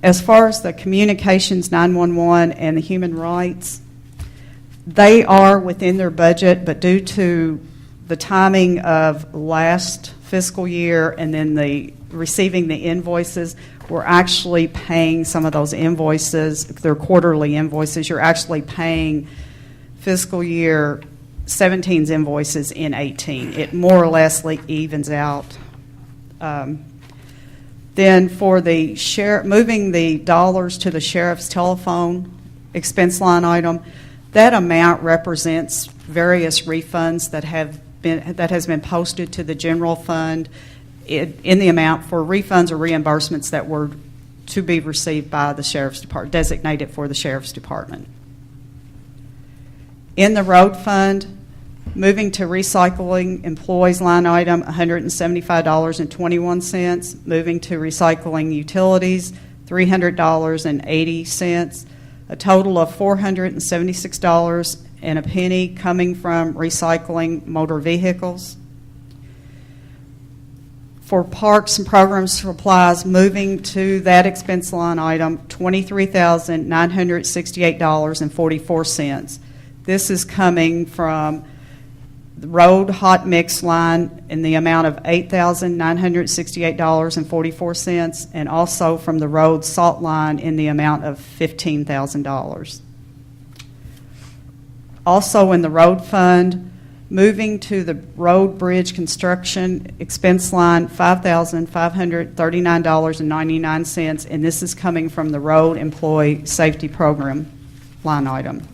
As far as the communications 911 and the human rights, they are within their budget, but due to the timing of last fiscal year and then the receiving the invoices, we're actually paying some of those invoices. They're quarterly invoices. You're actually paying fiscal year 17's invoices in 18. It more or less evens out. Then for the moving the dollars to the sheriff's telephone expense line item, that amount represents various refunds that has been posted to the general fund in the amount for refunds or reimbursements that were to be received by the sheriff's department, designated for the sheriff's department. In the road fund, moving to recycling employees line item, $175.21. Moving to recycling utilities, $300.80. A total of $476.01 coming from recycling motor vehicles. For parks and programs supplies, moving to that expense line item, $23,968.44. This is coming from the road hot mix line in the amount of $8,968.44, and also from the road salt line in the amount of $15,000. Also in the road fund, moving to the road bridge construction expense line, $5,539.99, and this is coming from the road employee safety program line item.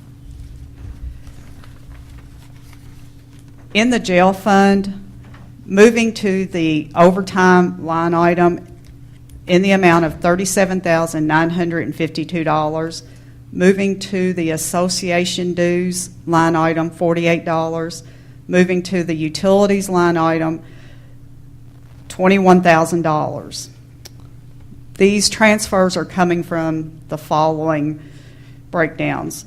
In the jail fund, moving to the overtime line item in the amount of $37,952. Moving to the association dues line item, $48. Moving to the utilities line item, $21,000. These transfers are coming from the following breakdowns.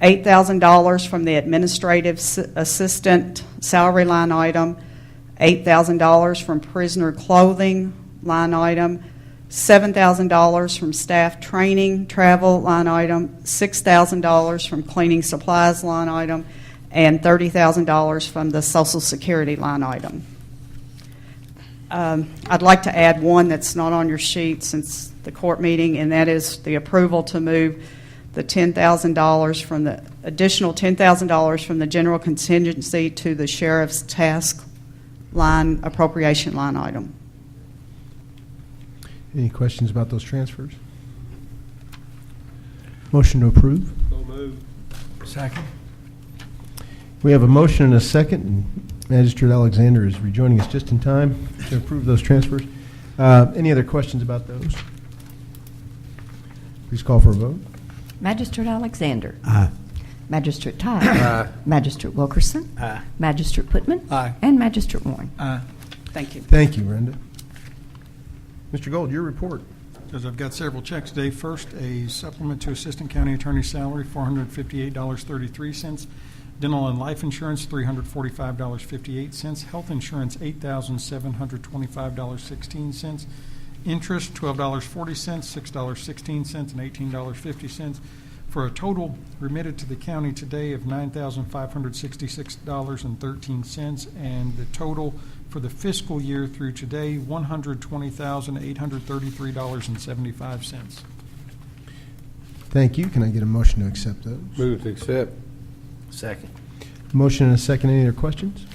$8,000 from the administrative assistant salary line item, $8,000 from prisoner clothing line item, $7,000 from staff training travel line item, $6,000 from cleaning supplies line item, and $30,000 from the Social Security line item. I'd like to add one that's not on your sheet since the court meeting, and that is the approval to move the $10,000 from the additional $10,000 from the general contingency to the sheriff's task line appropriation line item. Any questions about those transfers? Motion to approve. So moved. Second. We have a motion and a second, and Magistrate Alexander is rejoining us just in time to approve those transfers. Any other questions about those? Please call for a vote. Magistrate Alexander. Aye. Magistrate Todd. Aye. Magistrate Wilkerson. Aye. Magistrate Putman. Aye. And Magistrate Warren. Aye. Thank you. Thank you, Brenda. Mr. Gold, your report. Because I've got several checks today. First, a supplement to Assistant County Attorney's salary, $458.33. Dental and life insurance, $345.58. Health insurance, $8,725.16. Interest, $12.40, $6.16, and $18.50, for a total remitted to the county today of $9,566.13, and the total for the fiscal year through today, $120,833.75. Thank you. Can I get a motion to accept those? Move to accept. Second. Motion and a second. Any other questions?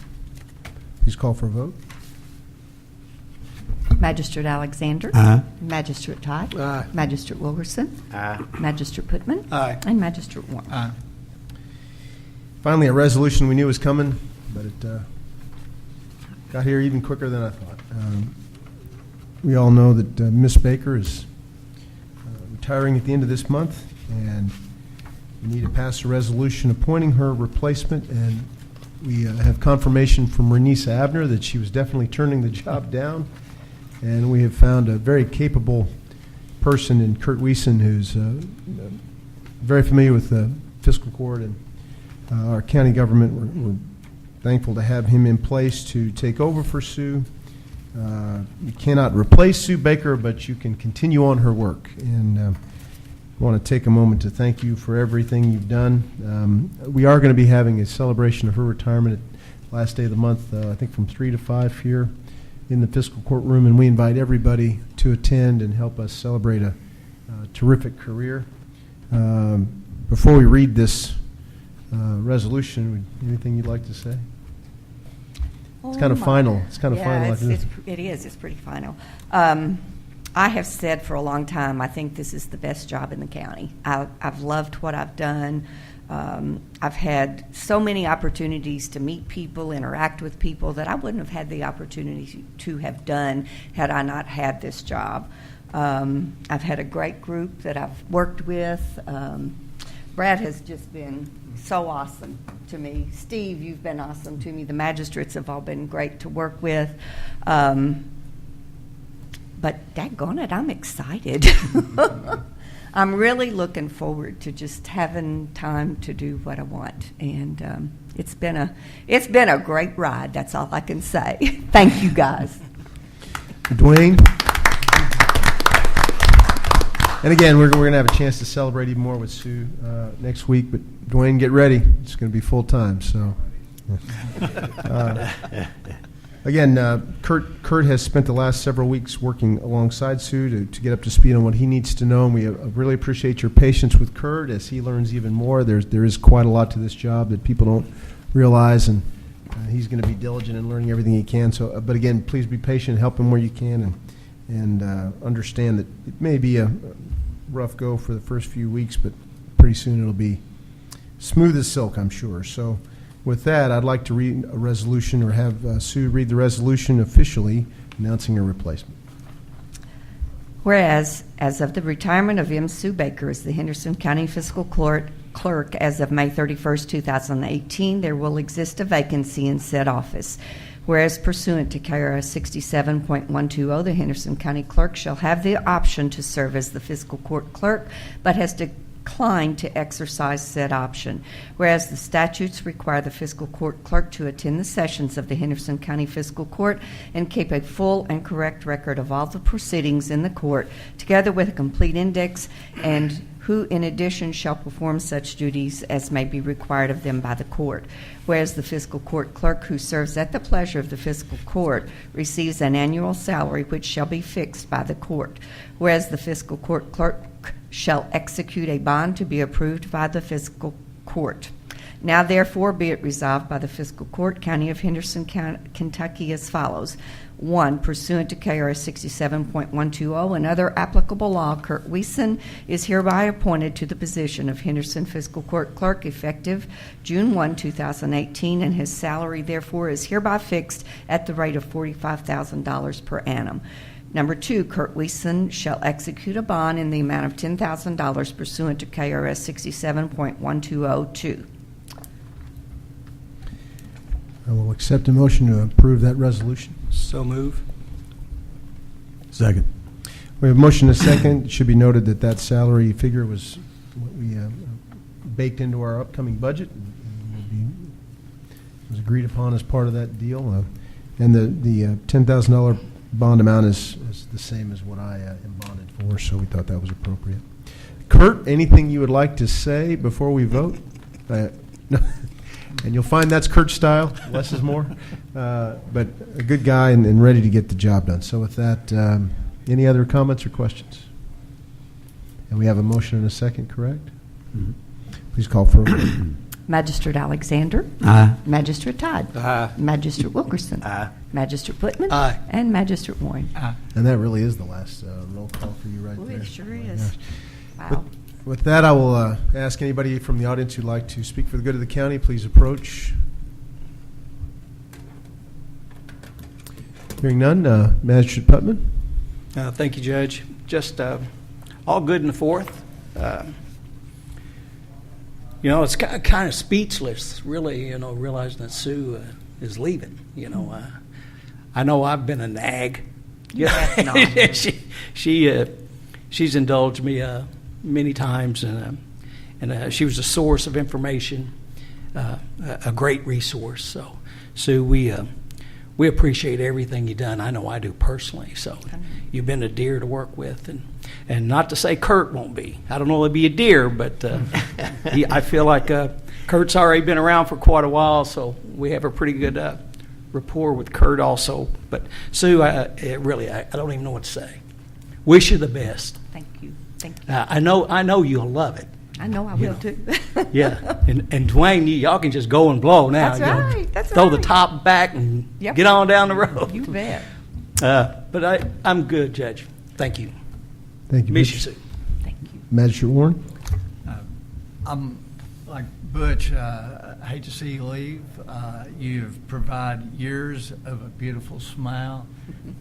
Please call for a vote. Magistrate Alexander. Aye. Magistrate Todd. Aye. Magistrate Wilkerson. Aye. Magistrate Putman. Aye. And Magistrate Warren. Aye. Finally, a resolution we knew was coming, but it got here even quicker than I thought. We all know that Miss Baker is retiring at the end of this month, and we need to pass a resolution appointing her replacement, and We have confirmation from Renisa Abner that she was definitely turning the job down, and we have found a very capable person in Kurt Wiesen who's very familiar with the fiscal court and our county government. We're thankful to have him in place to take over for Sue. You cannot replace Sue Baker, but you can continue on her work. And I want to take a moment to thank you for everything you've done. We are going to be having a celebration of her retirement at last day of the month, I think from 3 to 5 here in the fiscal courtroom, and we invite everybody to attend and help us celebrate a terrific career. Before we read this resolution, anything you'd like to say? It's kind of final. It's kind of final. It is. It's pretty final. I have said for a long time, I think this is the best job in the county. I've loved what I've done. I've had so many opportunities to meet people, interact with people that I wouldn't have had the opportunity to have done had I not had this job. I've had a great group that I've worked with. Brad has just been so awesome to me. Steve, you've been awesome to me. The magistrates have all been great to work with. But daggone it, I'm excited. I'm really looking forward to just having time to do what I want. And it's been a great ride. That's all I can say. Thank you, guys. Dwayne. And again, we're going to have a chance to celebrate even more with Sue next week. But Dwayne, get ready. It's going to be full time. So, again, Kurt has spent the last several weeks working alongside Sue to get up to speed on what he needs to know. And we really appreciate your patience with Kurt as he learns even more. There is quite a lot to this job that people don't realize, and he's going to be diligent in learning everything he can. So, but again, please be patient, help him where you can, and understand that it may be a rough go for the first few weeks, but pretty soon it'll be smooth as silk, I'm sure. So with that, I'd like to read a resolution, or have Sue read the resolution officially announcing her replacement. Whereas, as of the retirement of M. Sue Baker as the Henderson County Fiscal Clerk as of May 31st, 2018, there will exist a vacancy in said office. Whereas pursuant to KRS 67.120, the Henderson County Clerk shall have the option to serve as the fiscal court clerk, but has declined to exercise said option. Whereas the statutes require the fiscal court clerk to attend the sessions of the Henderson County Fiscal Court and keep a full and correct record of all the proceedings in the court, together with a complete index, and who in addition shall perform such duties as may be required of them by the court. Whereas the fiscal court clerk who serves at the pleasure of the fiscal court receives an annual salary which shall be fixed by the court. Whereas the fiscal court clerk shall execute a bond to be approved by the fiscal court. Now therefore be it resolved by the fiscal court, County of Henderson, Kentucky, as follows. 1, pursuant to KRS 67.120 and other applicable law, Kurt Wiesen is hereby appointed to the position of Henderson Fiscal Court Clerk effective June 1, 2018, and his salary therefore is hereby fixed at the rate of $45,000 per annum. Number 2, Kurt Wiesen shall execute a bond in the amount of $10,000 pursuant to KRS 67.1202. I will accept a motion to approve that resolution. So move. Second. We have a motion and a second. It should be noted that that salary figure was what we baked into our upcoming budget. It was agreed upon as part of that deal. And the $10,000 bond amount is the same as what I am bonded for, so we thought that was appropriate. Kurt, anything you would like to say before we vote? And you'll find that's Kurt's style, less is more. But a good guy and ready to get the job done. So with that, any other comments or questions? And we have a motion and a second, correct? Mm-hmm. Please call for a vote. Magistrate Alexander. Aye. Magistrate Todd. Aye. Magistrate Wilkerson. Aye. Magistrate Putman. Aye. And Magistrate Warren. Aye. And that really is the last roll call for you right there. It sure Oh my is. gosh. Wow. With that, I will ask anybody from the audience who'd like to speak for the good of the county, please approach. Hearing none, Magistrate Putman. Thank you, Judge. Just all good in the fourth. You know, it's kind of speechless, really, you know, realizing that Sue is leaving. You know, I know I've been a nag. You have not. She's indulged me many times, and she was a source of information, a great resource. So, Sue, we appreciate everything you've done. I know I do personally. So, you've been a dear to work with, and not to say Kurt won't be. I don't know if he'll be a dear, but I feel like Kurt's already been around for quite a while, so we have a pretty good rapport with Kurt also. But Sue, I don't even know what to say. Wish you the best. Thank you. Thank you. I know you'll love it. I know I will too. Yeah, and Dwayne, y'all can just go and blow now. That's You know, right. That's throw right. the top back and Yep. get on down the road. You bet. But I'm good, Judge. Thank you. Thank you, Miss Butch. you, Sue. Magistrate Warren? I'm like Butch. I hate to see you leave. You've provided years of a beautiful smile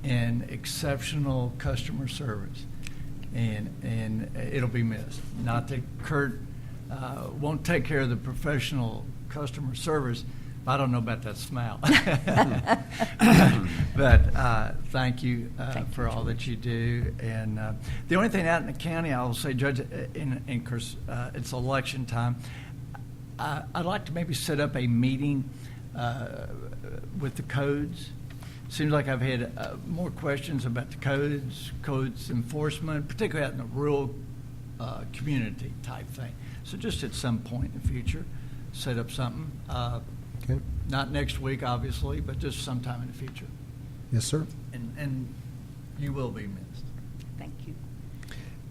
and exceptional customer service, and it'll be missed. Not that Kurt won't take care of the professional customer service. I don't know about that smile. But thank you for all that you do. And the only thing out in the county, I will say, Judge, in course, it's election time. I'd like to maybe set up a meeting with the codes. Seems like I've had more questions about the codes enforcement, particularly out in the rural community type thing. So just at some point in the future, set up something. Okay. Not next week, obviously, but just sometime in the future. Yes, sir. And you will be missed. Thank you.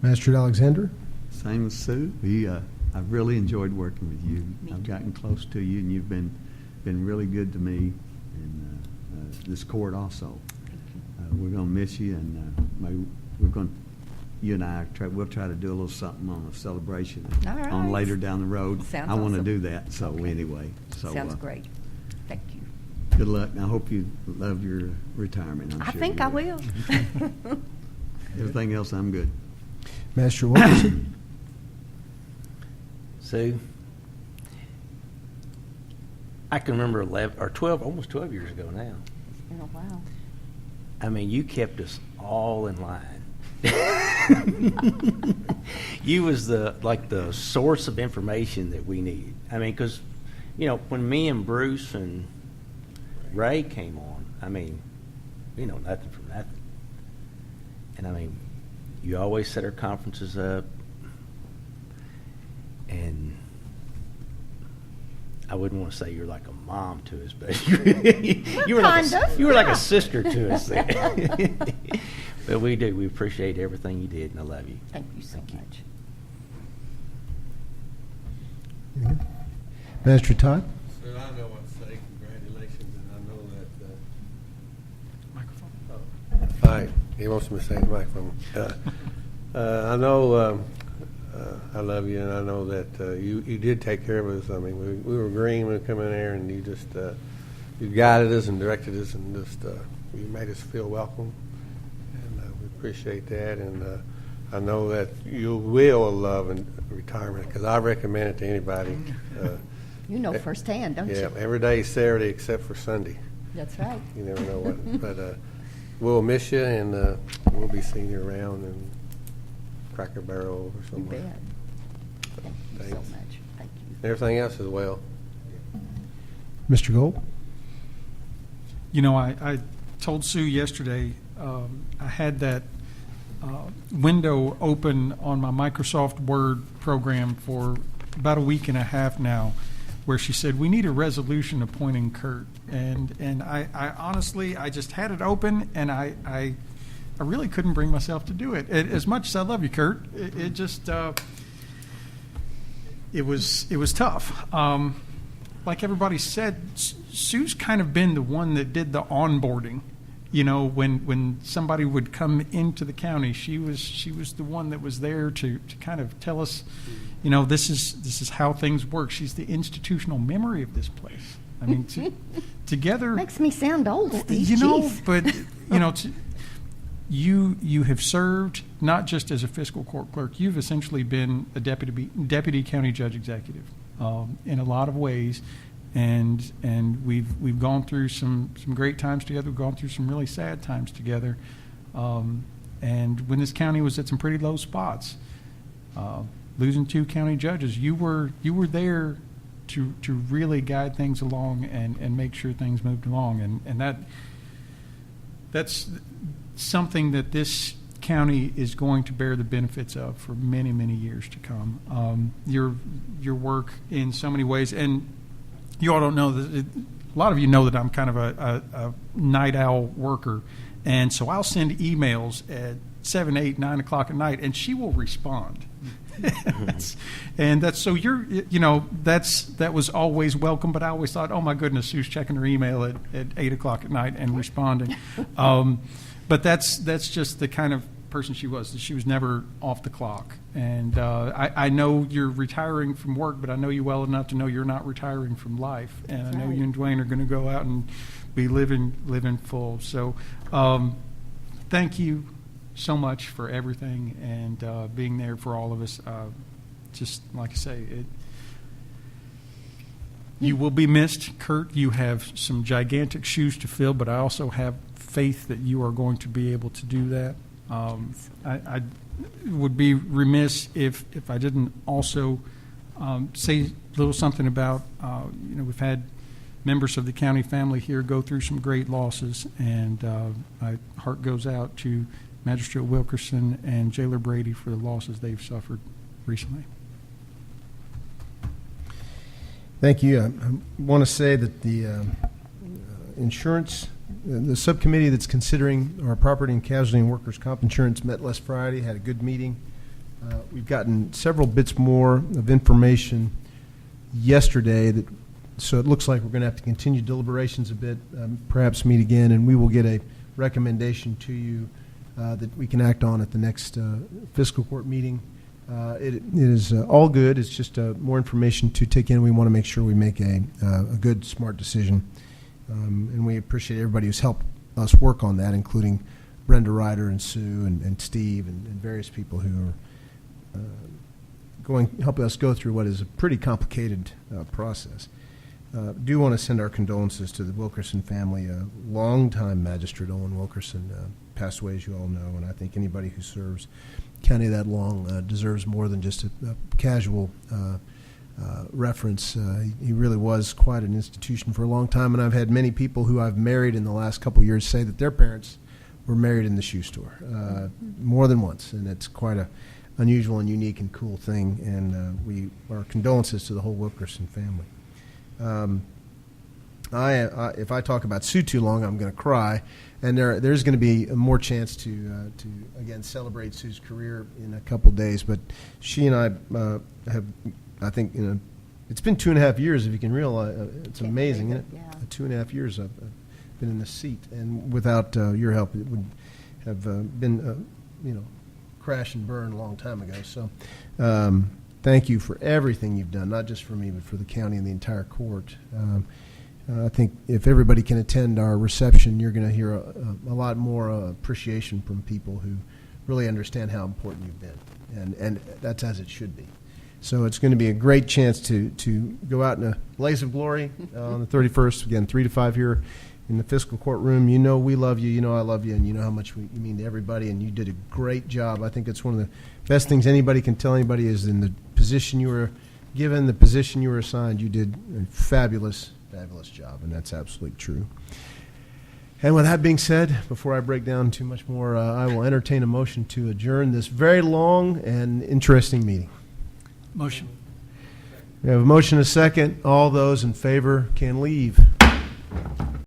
Magistrate Alexander? Same as Sue. I've really enjoyed working with you. I've gotten close to you, and you've been really good to me, and this court also. We're going to miss you, and maybe you and I we'll try to do a little something on a celebration All right. on later down the road. Sounds I want to awesome. do that. So anyway, Sounds great. Thank you. Good luck. I hope you love your retirement. I'm I sure think you I will. Everything else, I'm good. Magistrate Wilkerson? Sue, I can remember 11 or 12, almost 12 years ago now. It's been a while. I mean, you kept us all in line. You was the source of information that we needed. I mean, because, you know, when me and Bruce and Ray came on, I mean, we know nothing from nothing. And I mean, you always set our conferences up, and I wouldn't want to say you're like a mom to us, but you were like a sister to us there. But we do. We appreciate everything you did, and I love you. Thank you so much. Magistrate Todd? Sir, I know what to say. Congratulations, and I know that. Microphone. All right. He wants me to say the microphone. I know I love you, and I know that you did take care of us. I mean, we were green when we come in there, and you just you guided us and directed us, and just you made us feel welcome, and we appreciate that. And I know that you will love and retirement, because I recommend it to anybody. You know firsthand, don't you? Yeah, every day is Saturday except for Sunday. That's right. You never know what. But we'll miss you, and we'll be seeing you around in Cracker Barrel or You somewhere. bet. Thank you so Thanks. much. Thank you. Everything else as well. Mr. Gold? You know, I told Sue yesterday, I had that window open on my Microsoft Word program for about a week and a half now, where she said, we need a resolution appointing Kurt. And I honestly, I just had it open, and I really couldn't bring myself to do it. As much as I love you, Kurt, it just, it was tough. Like everybody said, Sue's kind of been the one that did the onboarding. You know, when somebody would come into the county, she was the one that was there to kind of tell us, you know, this is how things work. She's the institutional memory of this place. I mean, together Makes me sound old, Steve. you know, Jeez. but you know, you have served not just as a fiscal court clerk. You've essentially been a deputy county judge executive. in a lot of ways, and we've gone through some great times together. We've gone through some really sad times together, and when this county was at some pretty low spots, losing 2 county judges, you were there to really guide things along and make sure things moved along, and that's something that this county is going to bear the benefits of for many, many years to come. Your work in so many ways, and you all don't know that. A lot of you know that I'm kind of a night owl worker, and so I'll send emails at 7, 8, 9 o'clock at night, and she will respond. And that's so that was always welcome, but I always thought, oh my goodness, who's checking her email at 8 o'clock at night and responding? But that's just the kind of person she was. She was never off the clock. And I know you're retiring from work, but I know you well enough to know you're not retiring from life. And I know you and Dwayne are going to go out and be living full. So thank you so much for everything and being there for all of us. Just like I say, you will be missed, Kurt. You have some gigantic shoes to fill, but I also have faith that you are going to be able to do that. I would be remiss if I didn't also say a little something about, we've had members of the county family here go through some great losses, and my heart goes out to Magistrate Wilkerson and Jailer Brady for the losses they've suffered recently. Thank you. I want to say that the insurance, the subcommittee that's considering our property and casualty and workers' comp insurance met last Friday, had a good meeting. We've gotten several bits more of information yesterday, so it looks like we're going to have to continue deliberations a bit, perhaps meet again, and we will get a recommendation to you that we can act on at the next fiscal court meeting. It is all good. It's just more information to take in. We want to make sure we make a good, smart decision. And we appreciate everybody who's helped us work on that, including Brenda Ryder and Sue and Steve and various people who are helping us go through what is a pretty complicated process. Do want to send our condolences to the Wilkerson family. Longtime Magistrate Owen Wilkerson passed away, as you all know, and I think anybody who serves county that long deserves more than just a casual reference. He really was quite an institution for a long time, and I've had many people who I've married in the last couple of years say that their parents were married in the shoe store more than once, and it's quite a unusual and unique and cool thing, and our condolences to the whole Wilkerson family. If I talk about Sue too long, I'm going to cry, and there's going to be more chance to again celebrate Sue's career in a couple days. But she and I have, I think, it's been 2.5 years. If you can realize, it's amazing, isn't it? Yeah. 2.5 years I've been in this seat, and without your help, it would have been crash and burn a long time ago. So. Thank you for everything you've done, not just for me, but for the county and the entire court. I think if everybody can attend our reception, you're going to hear a lot more appreciation from people who really understand how important you've been, and that's as it should be. So it's going to be a great chance to go out in a blaze of glory on the 31st, again, 3 to 5 here in the fiscal courtroom. You know we love you, you know I love you, and you know how much you mean to everybody, and you did a great job. I think it's one of the best things anybody can tell anybody is in the position you were given, the position you were assigned, you did a fabulous job, and that's absolutely true. And with that being said, before I break down too much more, I will entertain a motion to adjourn this very long and interesting meeting. Motion. We have a motion and a second. All those in favor can leave.